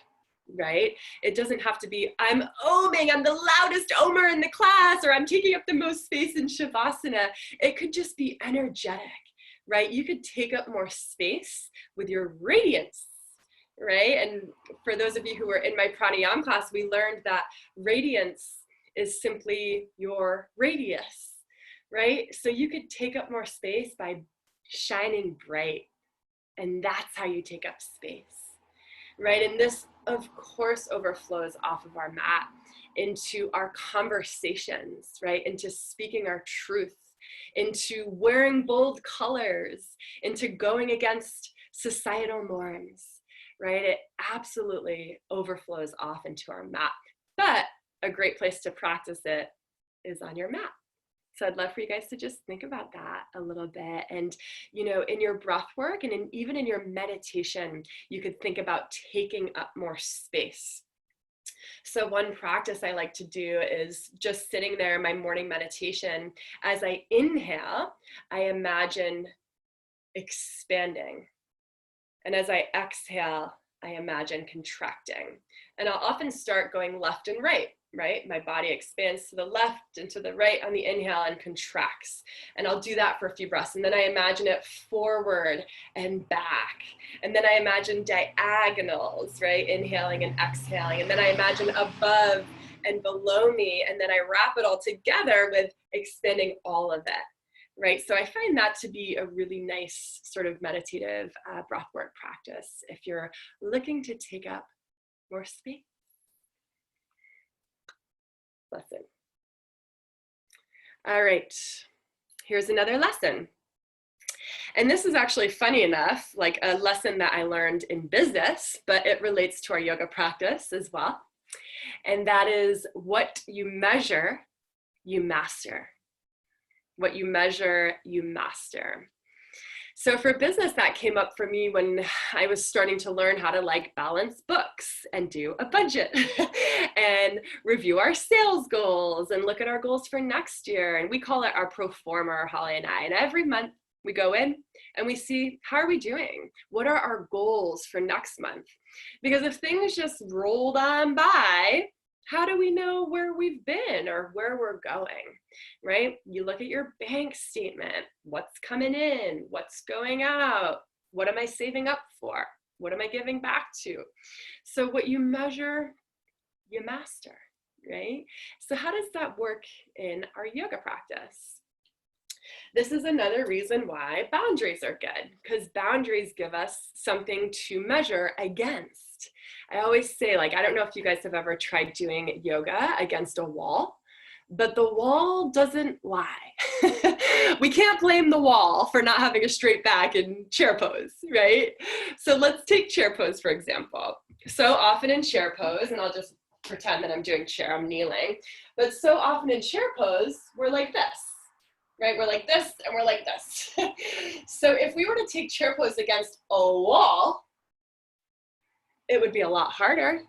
right? It doesn't have to be, I'm oming, I'm the loudest omer in the class, or I'm taking up the most space in Shavasana. It could just be energetic, right? You could take up more space with your radiance, right? And for those of you who were in my pranayama class, we learned that radiance is simply your radius, right? So you could take up more space by shining bright, and that's how you take up space, right? And this, of course, overflows off of our mat into our conversations, right? Into speaking our truth, into wearing bold colors, into going against societal norms, right? It absolutely overflows off into our mat. But a great place to practice it is on your mat. So I'd love for you guys to just think about that a little bit. And, you know, in your breath work and even in your meditation, you could think about taking up more space. So one practice I like to do is just sitting there in my morning meditation. As I inhale, I imagine expanding. And as I exhale, I imagine contracting. And I'll often start going left and right, right? My body expands to the left and to the right on the inhale and contracts. And I'll do that for a few breaths. And then I imagine it forward and back. And then I imagine diagonals, right? Inhaling and exhaling. And then I imagine above and below me. And then I wrap it all together with expanding all of it. Right, so I find that to be a really nice sort of meditative breathwork practice if you're looking to take up more space. Lesson. All right, here's another lesson. And this is actually funny enough, like a lesson that I learned in business, but it relates to our yoga practice as well. And that is, what you measure, you master. What you measure, you master. So for business, that came up for me when I was starting to learn how to like balance books and do a budget and review our sales goals and look at our goals for next year. And we call it our pro forma, Holly and I. And every month we go in and we see, how are we doing? What are our goals for next month? Because if things just rolled on by, how do we know where we've been or where we're going, right? You look at your bank statement, what's coming in, what's going out, what am I saving up for? What am I giving back to? So what you measure, you master, right? So how does that work in our yoga practice? This is another reason why boundaries are good, because boundaries give us something to measure against. I always say, like, I don't know if you guys have ever tried doing yoga against a wall, but the wall doesn't lie. We can't blame the wall for not having a straight back in chair pose, right? So let's take chair pose, for example. So often in chair pose, and I'll just pretend that I'm doing chair, I'm kneeling, but so often in chair pose, we're like this, right? We're like this and we're like this. So if we were to take chair pose against a wall, it would be a lot harder,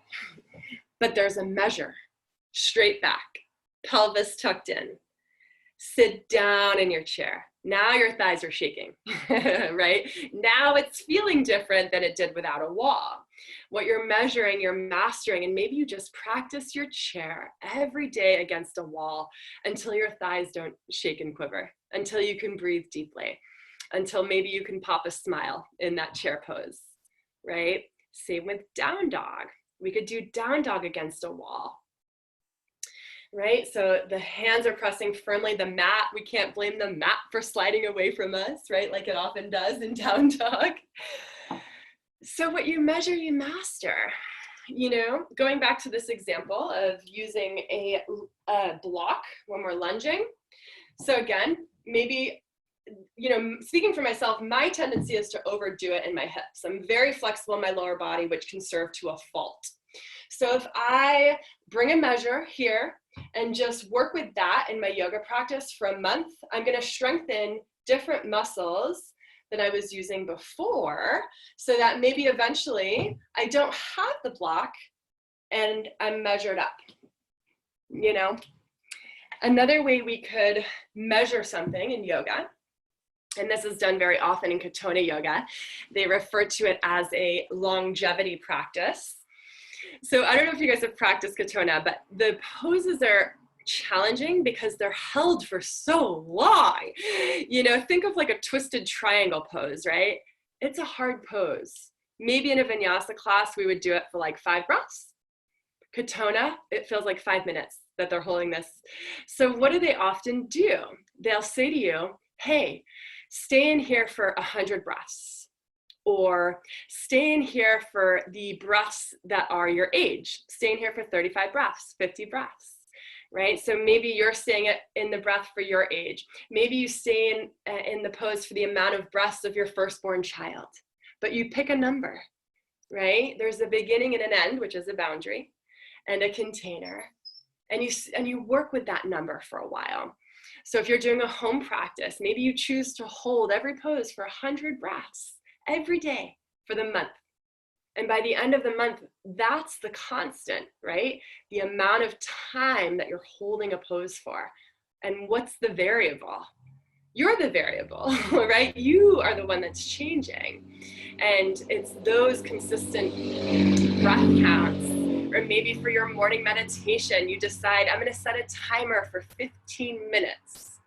but there's a measure. Straight back, pelvis tucked in, sit down in your chair. Now your thighs are shaking, right? Now it's feeling different than it did without a wall. What you're measuring, you're mastering, and maybe you just practice your chair every day against a wall until your thighs don't shake and quiver, until you can breathe deeply, until maybe you can pop a smile in that chair pose, right? Same with down dog. We could do down dog against a wall. Right? So the hands are pressing firmly the mat. We can't blame the mat for sliding away from us, right? Like it often does in down dog. So what you measure, you master. You know, going back to this example of using a block when we're lunging. So again, maybe, you know, speaking for myself, my tendency is to overdo it in my hips. I'm very flexible in my lower body, which can serve to a fault. So if I bring a measure here and just work with that in my yoga practice for a month, I'm going to strengthen different muscles than I was using before, so that maybe eventually I don't have the block and I'm measured up, you know? Another way we could measure something in yoga, and this is done very often in Katona yoga, they refer to it as a longevity practice. So I don't know if you guys have practiced Katona, but the poses are challenging because they're held for so long. You know, think of like a twisted triangle pose, right? It's a hard pose. Maybe in a vinyasa class, we would do it for like 5 breaths. Katona, it feels like 5 minutes that they're holding this. So what do they often do? They'll say to you, hey, stay in here for 100 breaths. Or stay in here for the breaths that are your age. Stay in here for 35 breaths, 50 breaths, right? So maybe you're staying in the breath for your age. Maybe you stay in the pose for the amount of breaths of your firstborn child, but you pick a number, right? There's a beginning and an end, which is a boundary, and a container, and you work with that number for a while. So if you're doing a home practice, maybe you choose to hold every pose for 100 breaths every day for the month. And by the end of the month, that's the constant, right? The amount of time that you're holding a pose for. And what's the variable? You're the variable, right? You are the one that's changing. And it's those consistent breath counts. Or maybe for your morning meditation, you decide, I'm going to set a timer for 15 minutes,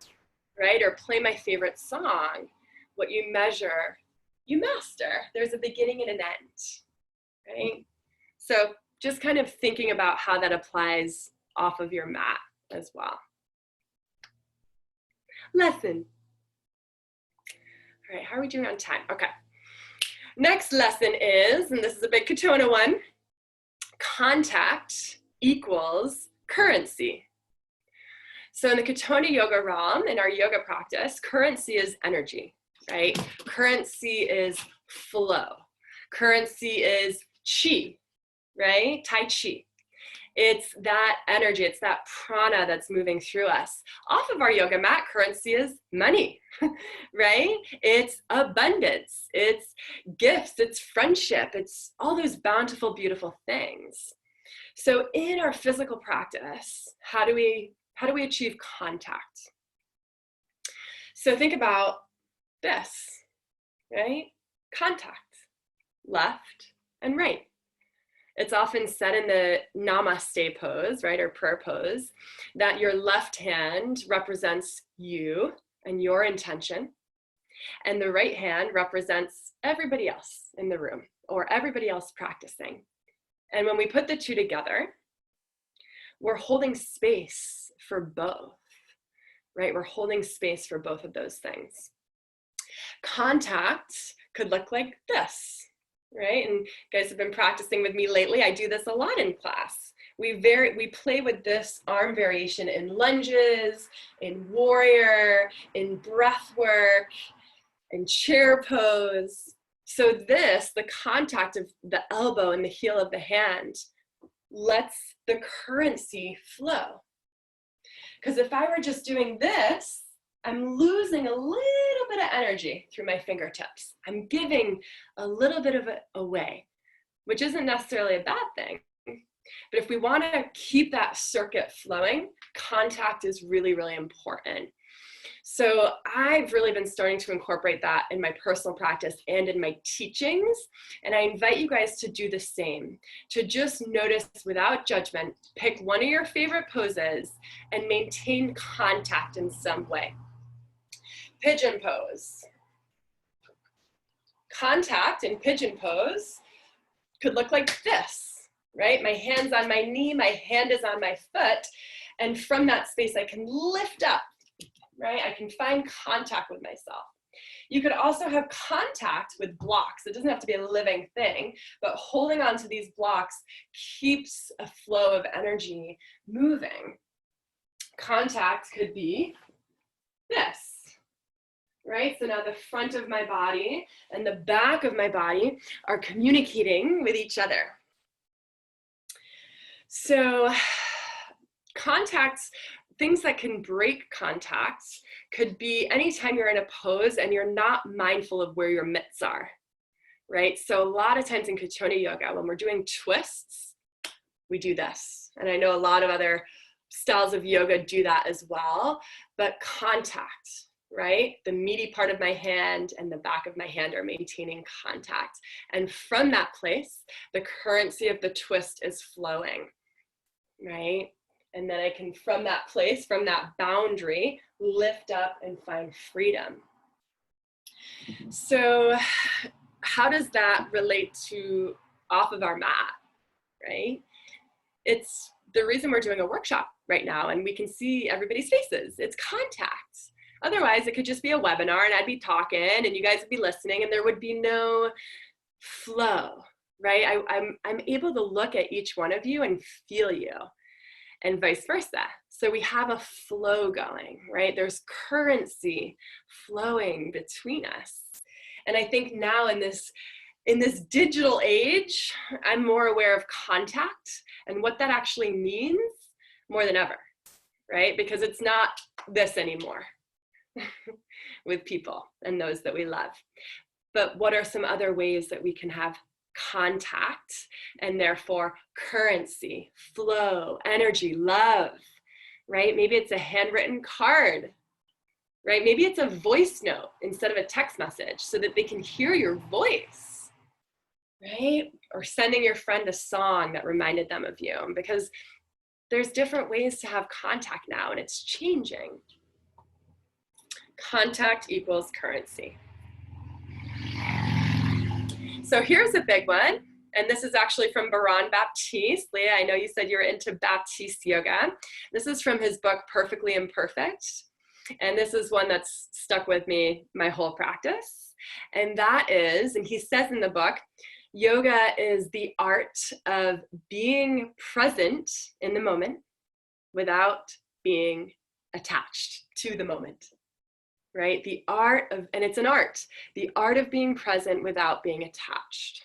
right? Or play my favorite song. What you measure, you master. There's a beginning and an end, right? So just kind of thinking about how that applies off of your mat as well. Lesson. All right, how are we doing on time? Okay. Next lesson is, and this is a big Katona one, contact equals currency. So in the Katona yoga realm, in our yoga practice, currency is energy. Right? Currency is flow. Currency is chi, right? Tai chi. It's that energy, it's that prana that's moving through us. Off of our yoga mat, currency is money, right? It's abundance, it's gifts, it's friendship, it's all those bountiful, beautiful things. So in our physical practice, how do we achieve contact? So think about this, right? Contact, left and right. It's often said in the namaste pose, right, or prayer pose, that your left hand represents you and your intention, and the right hand represents everybody else in the room or everybody else practicing. And when we put the two together, we're holding space for both, right? We're holding space for both of those things. Contact could look like this, right? And you guys have been practicing with me lately. I do this a lot in class. We play with this arm variation in lunges, in warrior, in breath work, in chair pose. So this, the contact of the elbow and the heel of the hand, lets the currency flow. Because if I were just doing this, I'm losing a little bit of energy through my fingertips. I'm giving a little bit of it away, which isn't necessarily a bad thing. But if we want to keep that circuit flowing, contact is really, really important. So I've really been starting to incorporate that in my personal practice and in my teachings. And I invite you guys to do the same, to just notice without judgment, pick one of your favorite poses and maintain contact in some way. Pigeon pose. Contact in pigeon pose could look like this, right? My hand's on my knee, my hand is on my foot, and from that space I can lift up, right? I can find contact with myself. You could also have contact with blocks. It doesn't have to be a living thing, but holding on to these blocks keeps a flow of energy moving. Contact could be this, right? So now the front of my body and the back of my body are communicating with each other. So contacts, things that can break contacts could be anytime you're in a pose and you're not mindful of where your mitts are, right? So a lot of times in Katonah yoga, when we're doing twists, we do this. And I know a lot of other styles of yoga do that as well, but contact, right? The meaty part of my hand and the back of my hand are maintaining contact. And from that place, the currency of the twist is flowing, right? And then I can, from that place, from that boundary, lift up and find freedom. So how does that relate to off of our mat, right? It's the reason we're doing a workshop right now and we can see everybody's faces. It's contact. Otherwise, it could just be a webinar and I'd be talking and you guys would be listening and there would be no flow, right? I'm able to look at each one of you and feel you, and vice versa. So we have a flow going, right? There's currency flowing between us. And I think now in this digital age, I'm more aware of contact and what that actually means more than ever, right? Because it's not this anymore with people and those that we love. But what are some other ways that we can have contact and therefore currency, flow, energy, love, right? Maybe it's a handwritten card, right? Maybe it's a voice note instead of a text message so that they can hear your voice, right? Or sending your friend a song that reminded them of you, because there's different ways to have contact now and it's changing. Contact equals currency. So here's a big one, and this is actually from Baron Baptiste. Leah, I know you said you're into Baptiste yoga. This is from his book, Perfectly Imperfect. And this is one that's stuck with me my whole practice. And that is, and he says in the book, yoga is the art of being present in the moment without being attached to the moment. Right? The art of, and it's an art, the art of being present without being attached.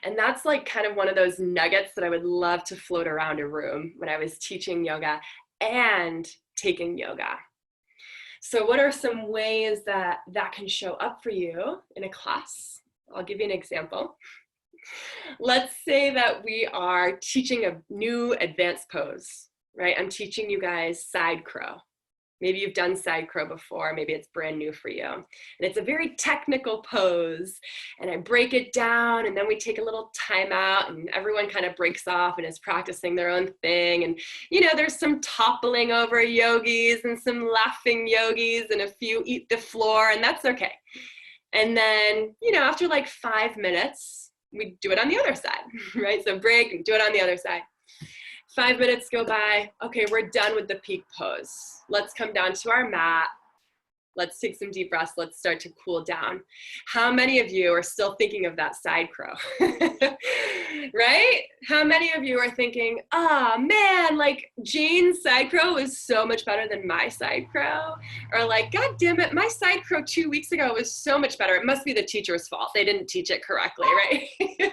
And that's like kind of one of those nuggets that I would love to float around a room when I was teaching yoga and taking yoga. So what are some ways that that can show up for you in a class? I'll give you an example. Let's say that we are teaching a new advanced pose, right? I'm teaching you guys side crow. Maybe you've done side crow before, maybe it's brand new for you. And it's a very technical pose, and I break it down, and then we take a little time out, and everyone kind of breaks off and is practicing their own thing. And, you know, there's some toppling over yogis and some laughing yogis and a few eat the floor, and that's okay. And then, you know, after like 5 minutes, we do it on the other side, right? So break and do it on the other side. 5 minutes go by. Okay, we're done with the peak pose. Let's come down to our mat. Let's take some deep breaths. Let's start to cool down. How many of you are still thinking of that side crow? Right? How many of you are thinking, oh man, like Jane's side crow was so much better than my side crow? Or like, God damn it, my side crow 2 weeks ago was so much better. It must be the teacher's fault. They didn't teach it correctly, right?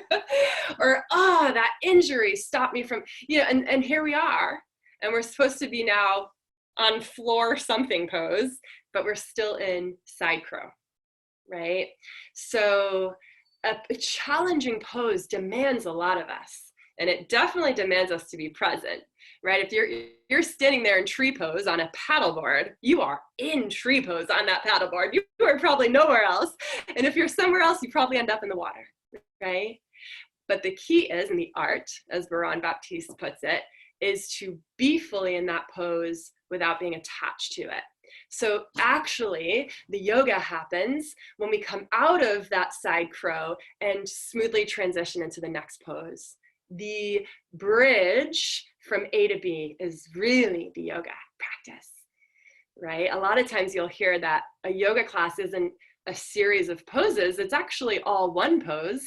Or, oh, that injury stopped me from, and here we are. And we're supposed to be now on floor something pose, but we're still in side crow, right? So a challenging pose demands a lot of us, and it definitely demands us to be present, right? If you're standing there in tree pose on a paddleboard, you are in tree pose on that paddleboard. You are probably nowhere else. And if you're somewhere else, you probably end up in the water, right? But the key is, and the art, as Baron Baptiste puts it, is to be fully in that pose without being attached to it. So actually, the yoga happens when we come out of that side crow and smoothly transition into the next pose. The bridge from A to B is really the yoga practice, right? A lot of times you'll hear that a yoga class isn't a series of poses. It's actually all one pose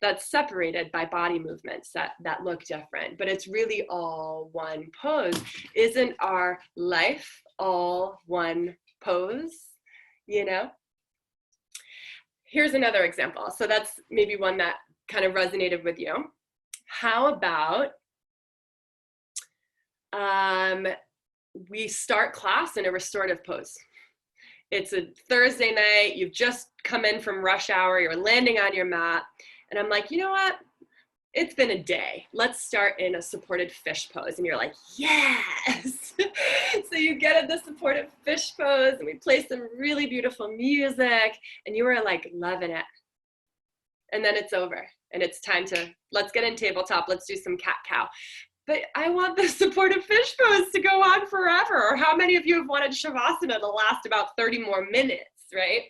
that's separated by body movements that look different, but it's really all one pose. Isn't our life all one pose? Here's another example. So that's maybe one that kind of resonated with you. How about we start class in a restorative pose? It's a Thursday night, you've just come in from rush hour, you're landing on your mat, and I'm like, you know what? It's been a day. Let's start in a supported fish pose. And you're like, yes! So you get in the supported fish pose, and we play some really beautiful music, and you are like loving it. And then it's over, and it's time to, let's get in tabletop, let's do some cat-cow. But I want the supportive fish pose to go on forever. Or how many of you have wanted Shavasana to last about 30 more minutes, right?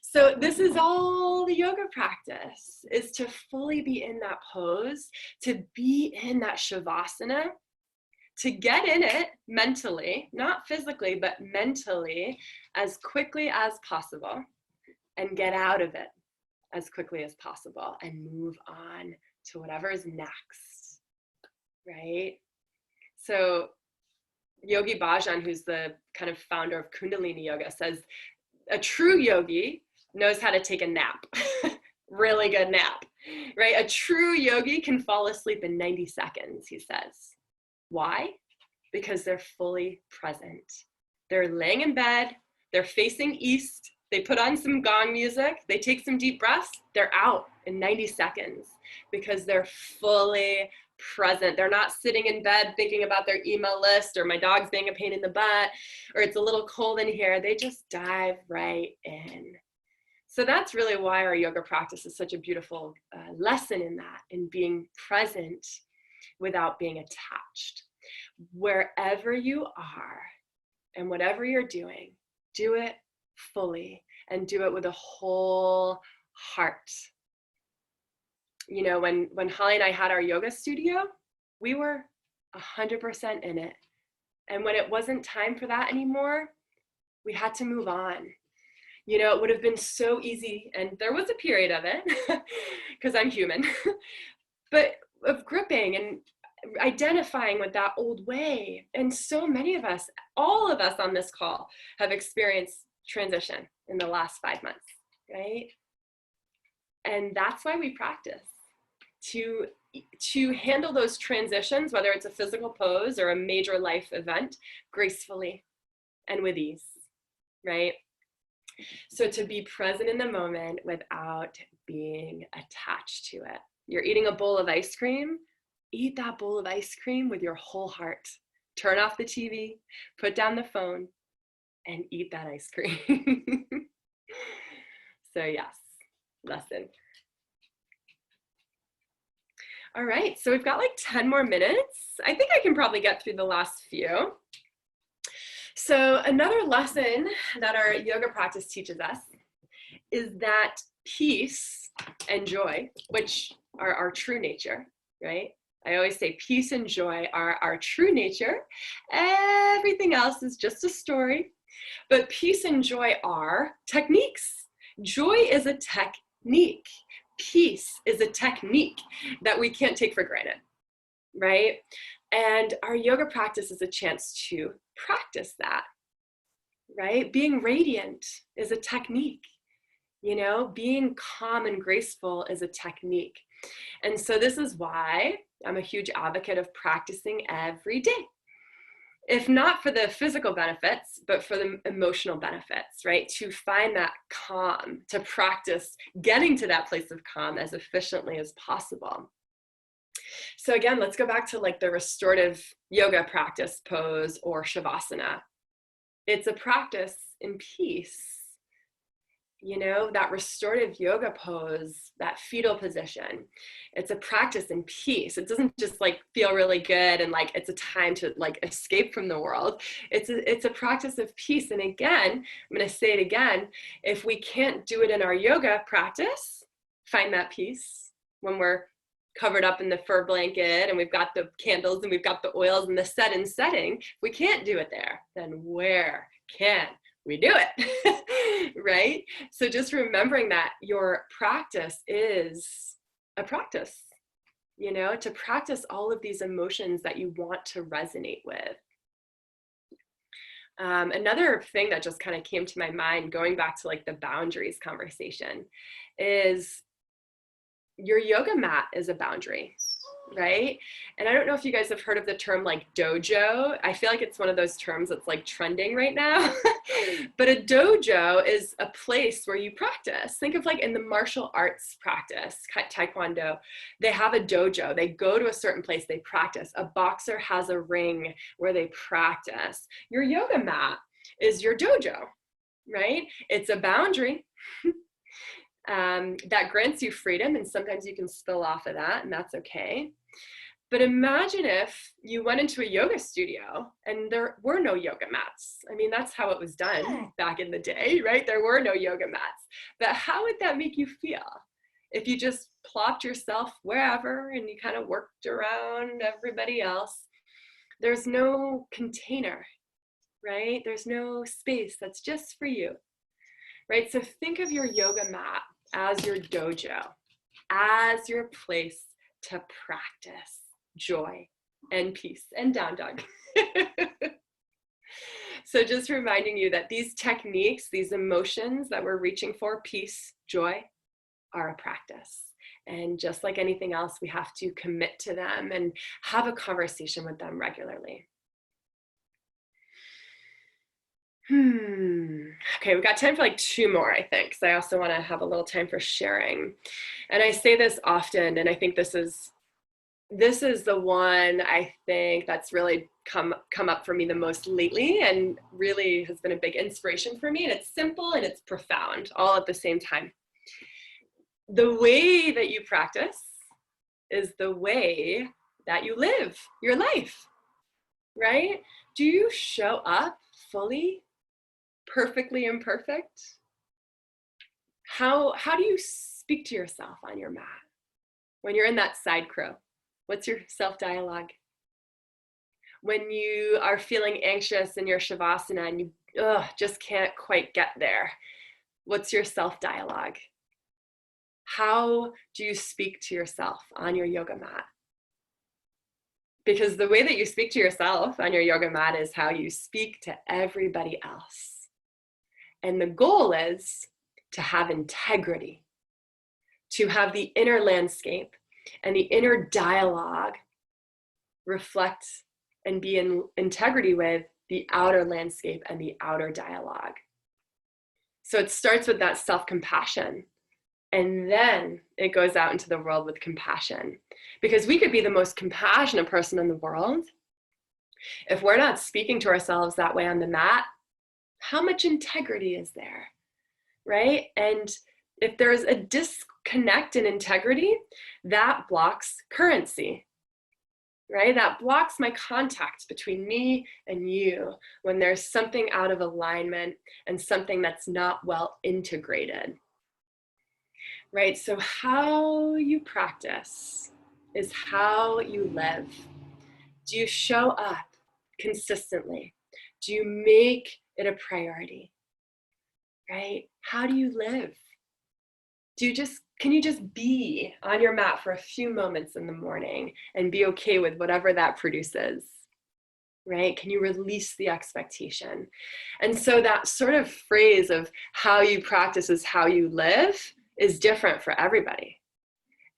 So this is all the yoga practice, is to fully be in that pose, to be in that Shavasana, to get in it mentally, not physically, but mentally, as quickly as possible, and get out of it as quickly as possible, and move on to whatever is next. Right? So Yogi Bhajan, who's the kind of founder of Kundalini Yoga, says a true yogi knows how to take a nap. Really good nap, right? A true yogi can fall asleep in 90 seconds, he says. Why? Because they're fully present. They're laying in bed, they're facing east, they put on some gong music, they take some deep breaths, they're out in 90 seconds because they're fully present. They're not sitting in bed thinking about their email list, or my dog's being a pain in the butt, or it's a little cold in here. They just dive right in. So that's really why our yoga practice is such a beautiful lesson in that, in being present without being attached. Wherever you are and whatever you're doing, do it fully and do it with a whole heart. When Holly and I had our yoga studio, we were 100% in it. And when it wasn't time for that anymore, we had to move on. It would have been so easy, and there was a period of it, because I'm human, but of gripping and identifying with that old way. And so many of us, all of us on this call, have experienced transition in the last 5 months, right? And that's why we practice, to handle those transitions, whether it's a physical pose or a major life event, gracefully and with ease, right? So to be present in the moment without being attached to it. You're eating a bowl of ice cream, eat that bowl of ice cream with your whole heart. Turn off the TV, put down the phone, and eat that ice cream. So yes, lesson. All right, so we've got like 10 more minutes. I think I can probably get through the last few. So another lesson that our yoga practice teaches us is that peace and joy, which are our true nature, right? I always say peace and joy are our true nature. Everything else is just a story. But peace and joy are techniques. Joy is a technique. Peace is a technique that we can't take for granted, right? And our yoga practice is a chance to practice that, right? Being radiant is a technique. You know, being calm and graceful is a technique. And so this is why I'm a huge advocate of practicing every day. If not for the physical benefits, but for the emotional benefits, right? To find that calm, to practice getting to that place of calm as efficiently as possible. So again, let's go back to like the restorative yoga practice pose or Shavasana. It's a practice in peace. You know, that restorative yoga pose, that fetal position, it's a practice in peace. It doesn't just like feel really good and like it's a time to like escape from the world. It's a practice of peace. And again, I'm going to say it again, if we can't do it in our yoga practice, find that peace when we're covered up in the fur blanket and we've got the candles and we've got the oils and the set and setting. If we can't do it there, then where can we do it, right? So just remembering that your practice is a practice, you know, to practice all of these emotions that you want to resonate with. Another thing that just kind of came to my mind, going back to like the boundaries conversation, is your yoga mat is a boundary, right? And I don't know if you guys have heard of the term like dojo. I feel like it's one of those terms that's like trending right now. But a dojo is a place where you practice. Think of like in the martial arts practice, taekwondo, they have a dojo. They go to a certain place, they practice. A boxer has a ring where they practice. Your yoga mat is your dojo, right? It's a boundary. That grants you freedom, and sometimes you can spill off of that, and that's okay. But imagine if you went into a yoga studio and there were no yoga mats. I mean, that's how it was done back in the day, right? There were no yoga mats. But how would that make you feel if you just plopped yourself wherever and you kind of worked around everybody else? There's no container, right? There's no space that's just for you, right? So think of your yoga mat as your dojo, as your place to practice joy and peace and down dog. So just reminding you that these techniques, these emotions that we're reaching for, peace, joy, are a practice. And just like anything else, we have to commit to them and have a conversation with them regularly. Okay, we've got time for like 2 more, I think, because I also want to have a little time for sharing. And I say this often, and I think this is the one I think that's really come up for me the most lately and really has been a big inspiration for me. And it's simple and it's profound all at the same time. The way that you practice is the way that you live your life, right? Do you show up fully, perfectly imperfect? How do you speak to yourself on your mat when you're in that side crow? What's your self-dialogue? When you are feeling anxious in your Shavasana and you just can't quite get there, what's your self-dialogue? How do you speak to yourself on your yoga mat? Because the way that you speak to yourself on your yoga mat is how you speak to everybody else. And the goal is to have integrity, to have the inner landscape and the inner dialogue reflect and be in integrity with the outer landscape and the outer dialogue. So it starts with that self-compassion, and then it goes out into the world with compassion. Because we could be the most compassionate person in the world. If we're not speaking to ourselves that way on the mat, how much integrity is there, right? And if there's a disconnect in integrity, that blocks currency, right? That blocks my contact between me and you when there's something out of alignment and something that's not well integrated, right? So how you practice is how you live. Do you show up consistently? Do you make it a priority? Right? How do you live? Can you just be on your mat for a few moments in the morning and be okay with whatever that produces? Right? Can you release the expectation? And so that sort of phrase of how you practice is how you live is different for everybody.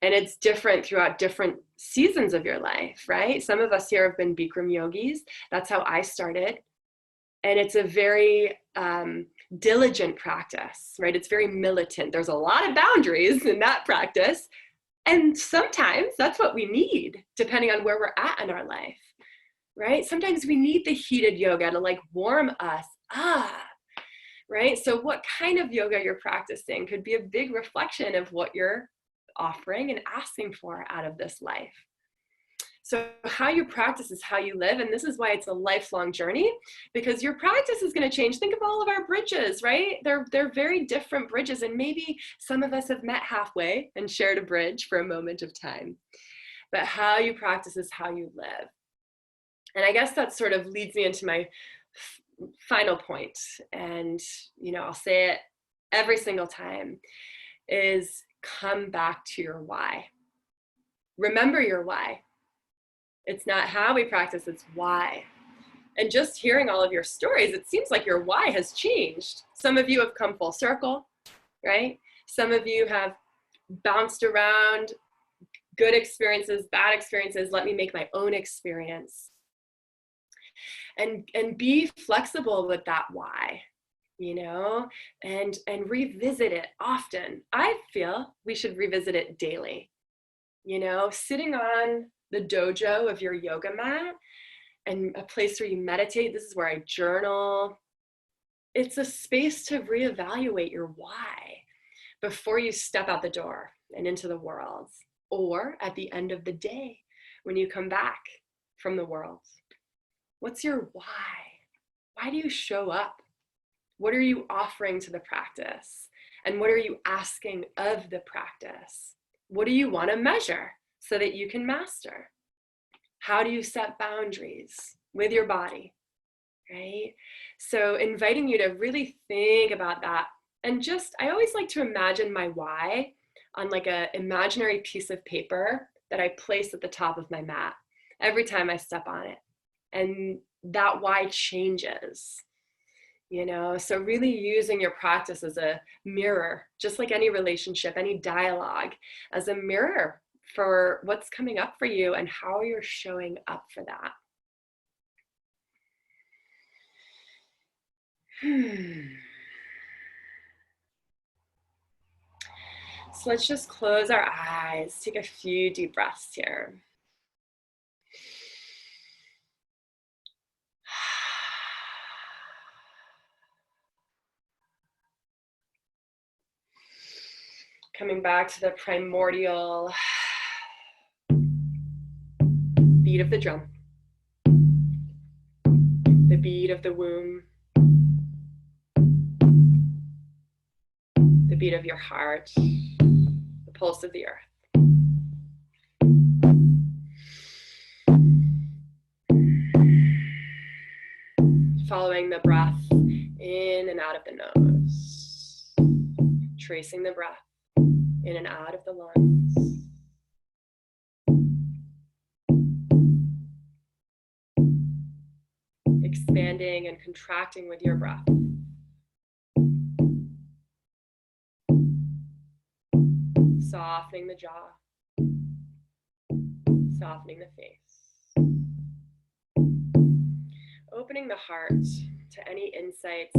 And it's different throughout different seasons of your life, right? Some of us here have been Bikram yogis. That's how I started. And it's a very diligent practice, right? It's very militant. There's a lot of boundaries in that practice. And sometimes that's what we need, depending on where we're at in our life, right? Sometimes we need the heated yoga to like warm us up, right? So what kind of yoga you're practicing could be a big reflection of what you're offering and asking for out of this life. So how you practice is how you live. And this is why it's a lifelong journey, because your practice is going to change. Think of all of our bridges, right? They're very different bridges. And maybe some of us have met halfway and shared a bridge for a moment of time. But how you practice is how you live. And I guess that sort of leads me into my final point. And, you know, I'll say it every single time, is come back to your why. Remember your why. It's not how we practice, it's why. And just hearing all of your stories, it seems like your why has changed. Some of you have come full circle, right? Some of you have bounced around, good experiences, bad experiences. Let me make my own experience. And be flexible with that why, you know, and revisit it often. I feel we should revisit it daily. You know, sitting on the dojo of your yoga mat and a place where you meditate. This is where I journal. It's a space to reevaluate your why before you step out the door and into the world, or at the end of the day when you come back from the world. What's your why? Why do you show up? What are you offering to the practice? And what are you asking of the practice? What do you want to measure so that you can master? How do you set boundaries with your body, right? So inviting you to really think about that. And just, I always like to imagine my why on like an imaginary piece of paper that I place at the top of my mat every time I step on it. And that why changes, you know? So really using your practice as a mirror, just like any relationship, any dialogue, as a mirror for what's coming up for you and how you're showing up for that. So let's just close our eyes, take a few deep breaths here. Coming back to the primordial beat of the drum, the beat of the womb, the beat of your heart, the pulse of the earth. Following the breath in and out of the nose, tracing the breath in and out of the lungs. Expanding and contracting with your breath. Softening the jaw, softening the face. Opening the heart to any insights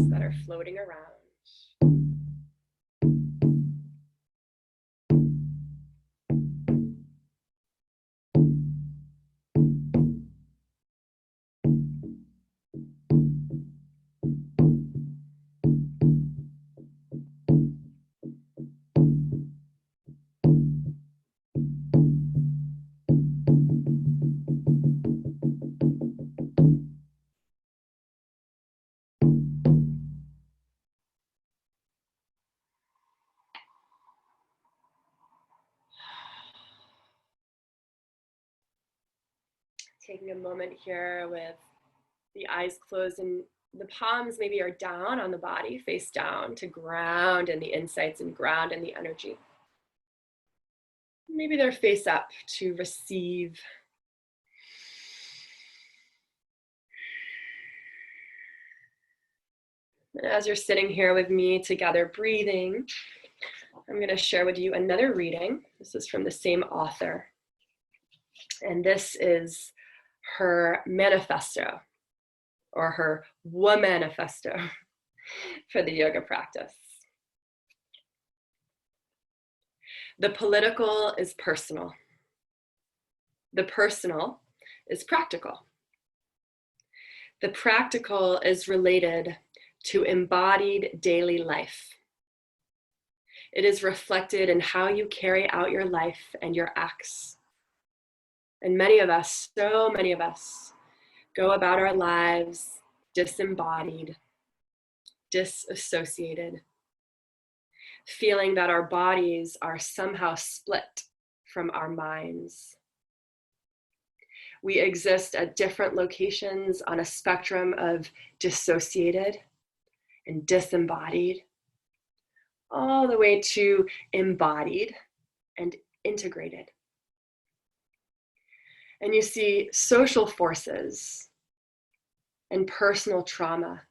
that are floating around. Taking a moment here with the eyes closed and the palms maybe are down on the body, face down, to ground in the insights and ground in the energy. Maybe they're face up to receive. And as you're sitting here with me together, breathing, I'm going to share with you another reading. This is from the same author. And this is her manifesto, or her manifesto for the yoga practice. The political is personal. The personal is practical. The practical is related to embodied daily life. It is reflected in how you carry out your life and your acts. And many of us, so many of us, go about our lives disembodied, disassociated, feeling that our bodies are somehow split from our minds. We exist at different locations on a spectrum of dissociated and disembodied, all the way to embodied and integrated. And you see, social forces and personal trauma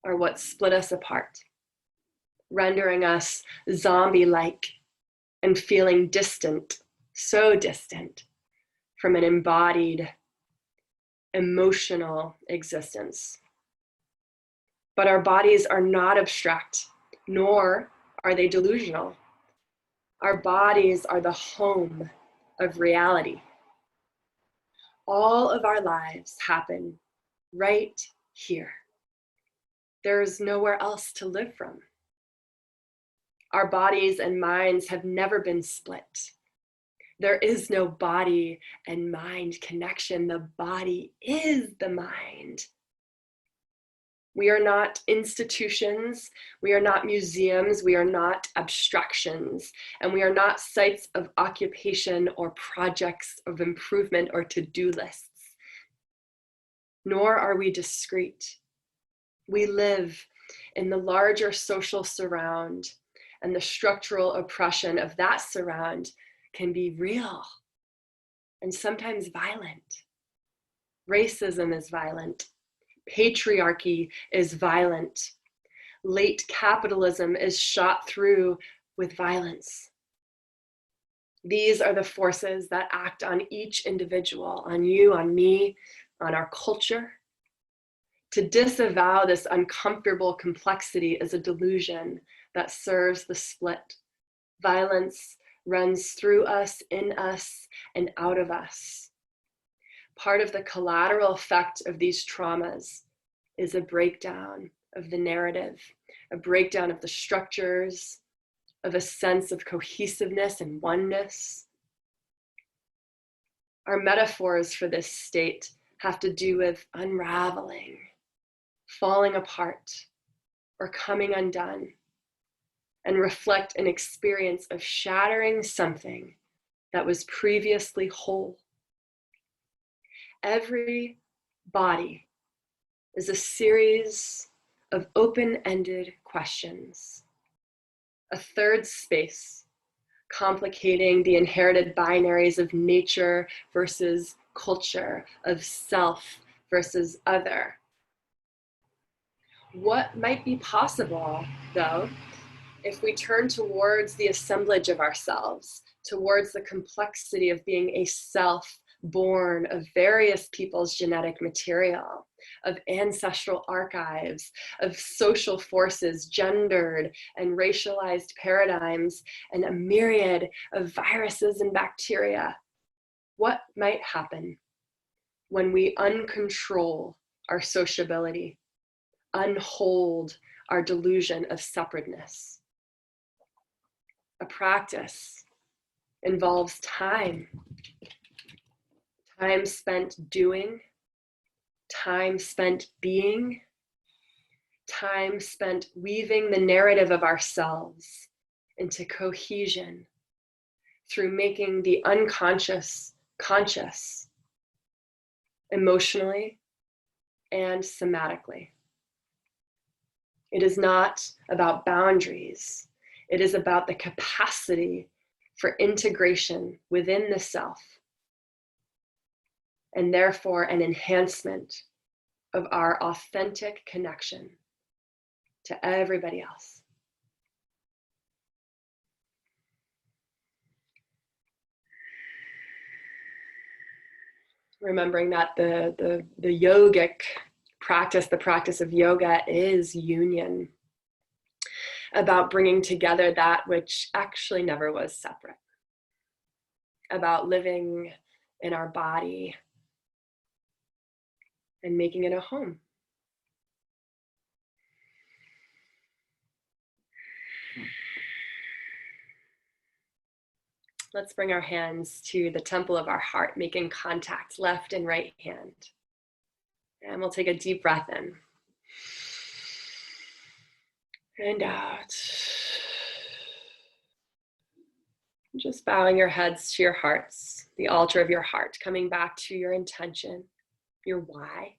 are what split us apart, rendering us zombie-like and feeling distant, so distant from an embodied, emotional existence. But our bodies are not abstract, nor are they delusional. Our bodies are the home of reality. All of our lives happen right here. There's nowhere else to live from. Our bodies and minds have never been split. There is no body and mind connection. The body is the mind. We are not institutions, we are not museums, we are not abstractions, and we are not sites of occupation or projects of improvement or to-do lists. Nor are we discrete. We live in the larger social surround, and the structural oppression of that surround can be real and sometimes violent. Racism is violent. Patriarchy is violent. Late capitalism is shot through with violence. These are the forces that act on each individual, on you, on me, on our culture. To disavow this uncomfortable complexity is a delusion that serves the split. Violence runs through us, in us, and out of us. Part of the collateral effect of these traumas is a breakdown of the narrative, a breakdown of the structures, of a sense of cohesiveness and oneness. Our metaphors for this state have to do with unraveling, falling apart, or coming undone, and reflect an experience of shattering something that was previously whole. Every body is a series of open-ended questions, a third space complicating the inherited binaries of nature versus culture, of self versus other. What might be possible, though, if we turn towards the assemblage of ourselves, towards the complexity of being a self born of various people's genetic material, of ancestral archives, of social forces, gendered and racialized paradigms, and a myriad of viruses and bacteria? What might happen when we uncontrol our sociability, unhold our delusion of separateness? A practice involves time. Time spent doing, time spent being, time spent weaving the narrative of ourselves into cohesion through making the unconscious conscious. emotionally, and somatically. It is not about boundaries. It is about the capacity for integration within the self, and therefore an enhancement of our authentic connection to everybody else. Remembering that the yogic practice, the practice of yoga, is union, about bringing together that which actually never was separate, about living in our body and making it a home. Let's bring our hands to the temple of our heart, making contact, left and right hand. And we'll take a deep breath in and out. Just bowing your heads to your hearts, the altar of your heart, coming back to your intention, your why.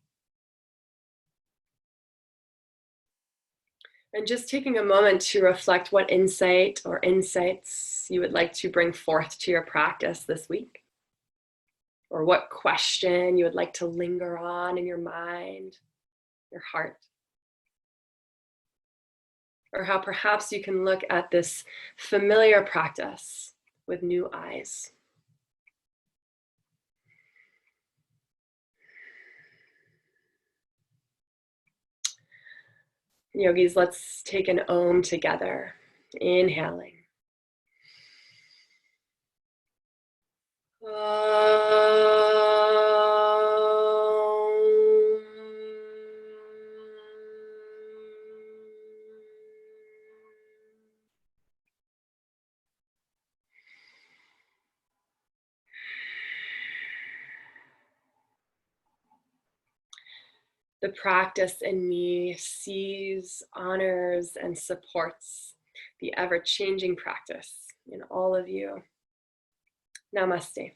And just taking a moment to reflect what insight or insights you would like to bring forth to your practice this week, or what question you would like to linger on in your mind, your heart, or how perhaps you can look at this familiar practice with new eyes. Yogis, let's take an Om together. Inhaling. The practice in me sees, honors, and supports the ever-changing practice in all of you. Namaste.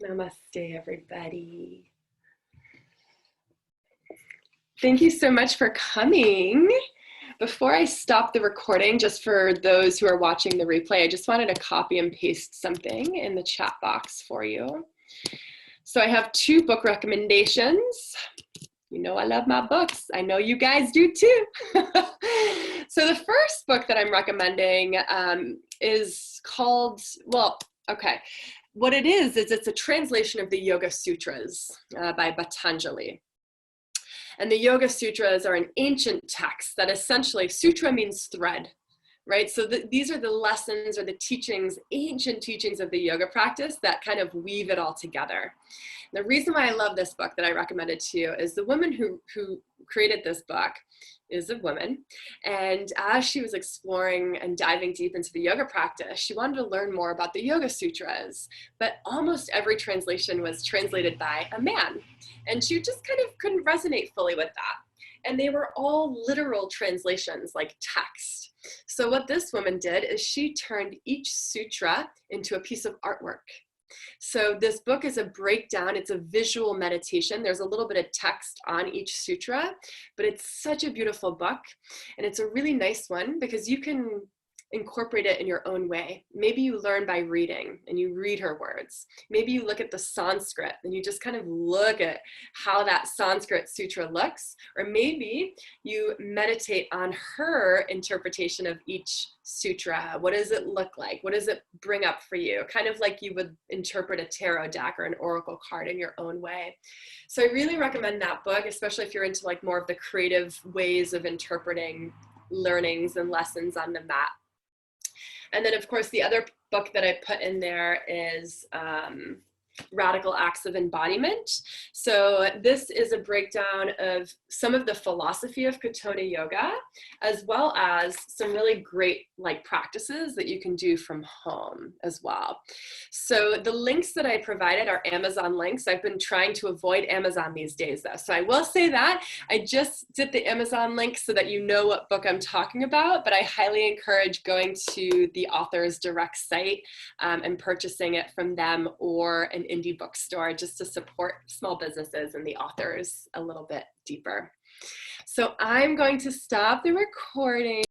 Namaste, everybody. Thank you so much for coming. Before I stop the recording, just for those who are watching the replay, I just wanted to copy and paste something in the chat box for you. So I have 2 book recommendations. You know I love my books. I know you guys do too. So the first book that I'm recommending is called, what it is it's a translation of the Yoga Sutras by Patanjali. And the Yoga Sutras are an ancient text that essentially, sutra means thread, right? So these are the lessons or the teachings, ancient teachings of the yoga practice that kind of weave it all together. And the reason why I love this book that I recommended to you is the woman who created this book is a woman. And as she was exploring and diving deep into the yoga practice, she wanted to learn more about the Yoga Sutras, but almost every translation was translated by a man. And she just kind of couldn't resonate fully with that. And they were all literal translations, like text. So what this woman did is she turned each sutra into a piece of artwork. So this book is a breakdown, it's a visual meditation. There's a little bit of text on each sutra, but it's such a beautiful book. And it's a really nice one because you can incorporate it in your own way. Maybe you learn by reading and you read her words. Maybe you look at the Sanskrit and you just kind of look at how that Sanskrit sutra looks. Or maybe you meditate on her interpretation of each sutra. What does it look like? What does it bring up for you? Kind of like you would interpret a tarot deck or an oracle card in your own way. So I really recommend that book, especially if you're into like more of the creative ways of interpreting learnings and lessons on the mat. And then, of course, the other book that I put in there is Radical Acts of Embodiment. So this is a breakdown of some of the philosophy of Katona yoga, as well as some really great like practices that you can do from home as well. So the links that I provided are Amazon links. I've been trying to avoid Amazon these days though. So I will say that I just did the Amazon link so that you know what book I'm talking about, but I highly encourage going to the author's direct site and purchasing it from them or an indie bookstore, just to support small businesses and the authors a little bit deeper. So I'm going to stop the recording.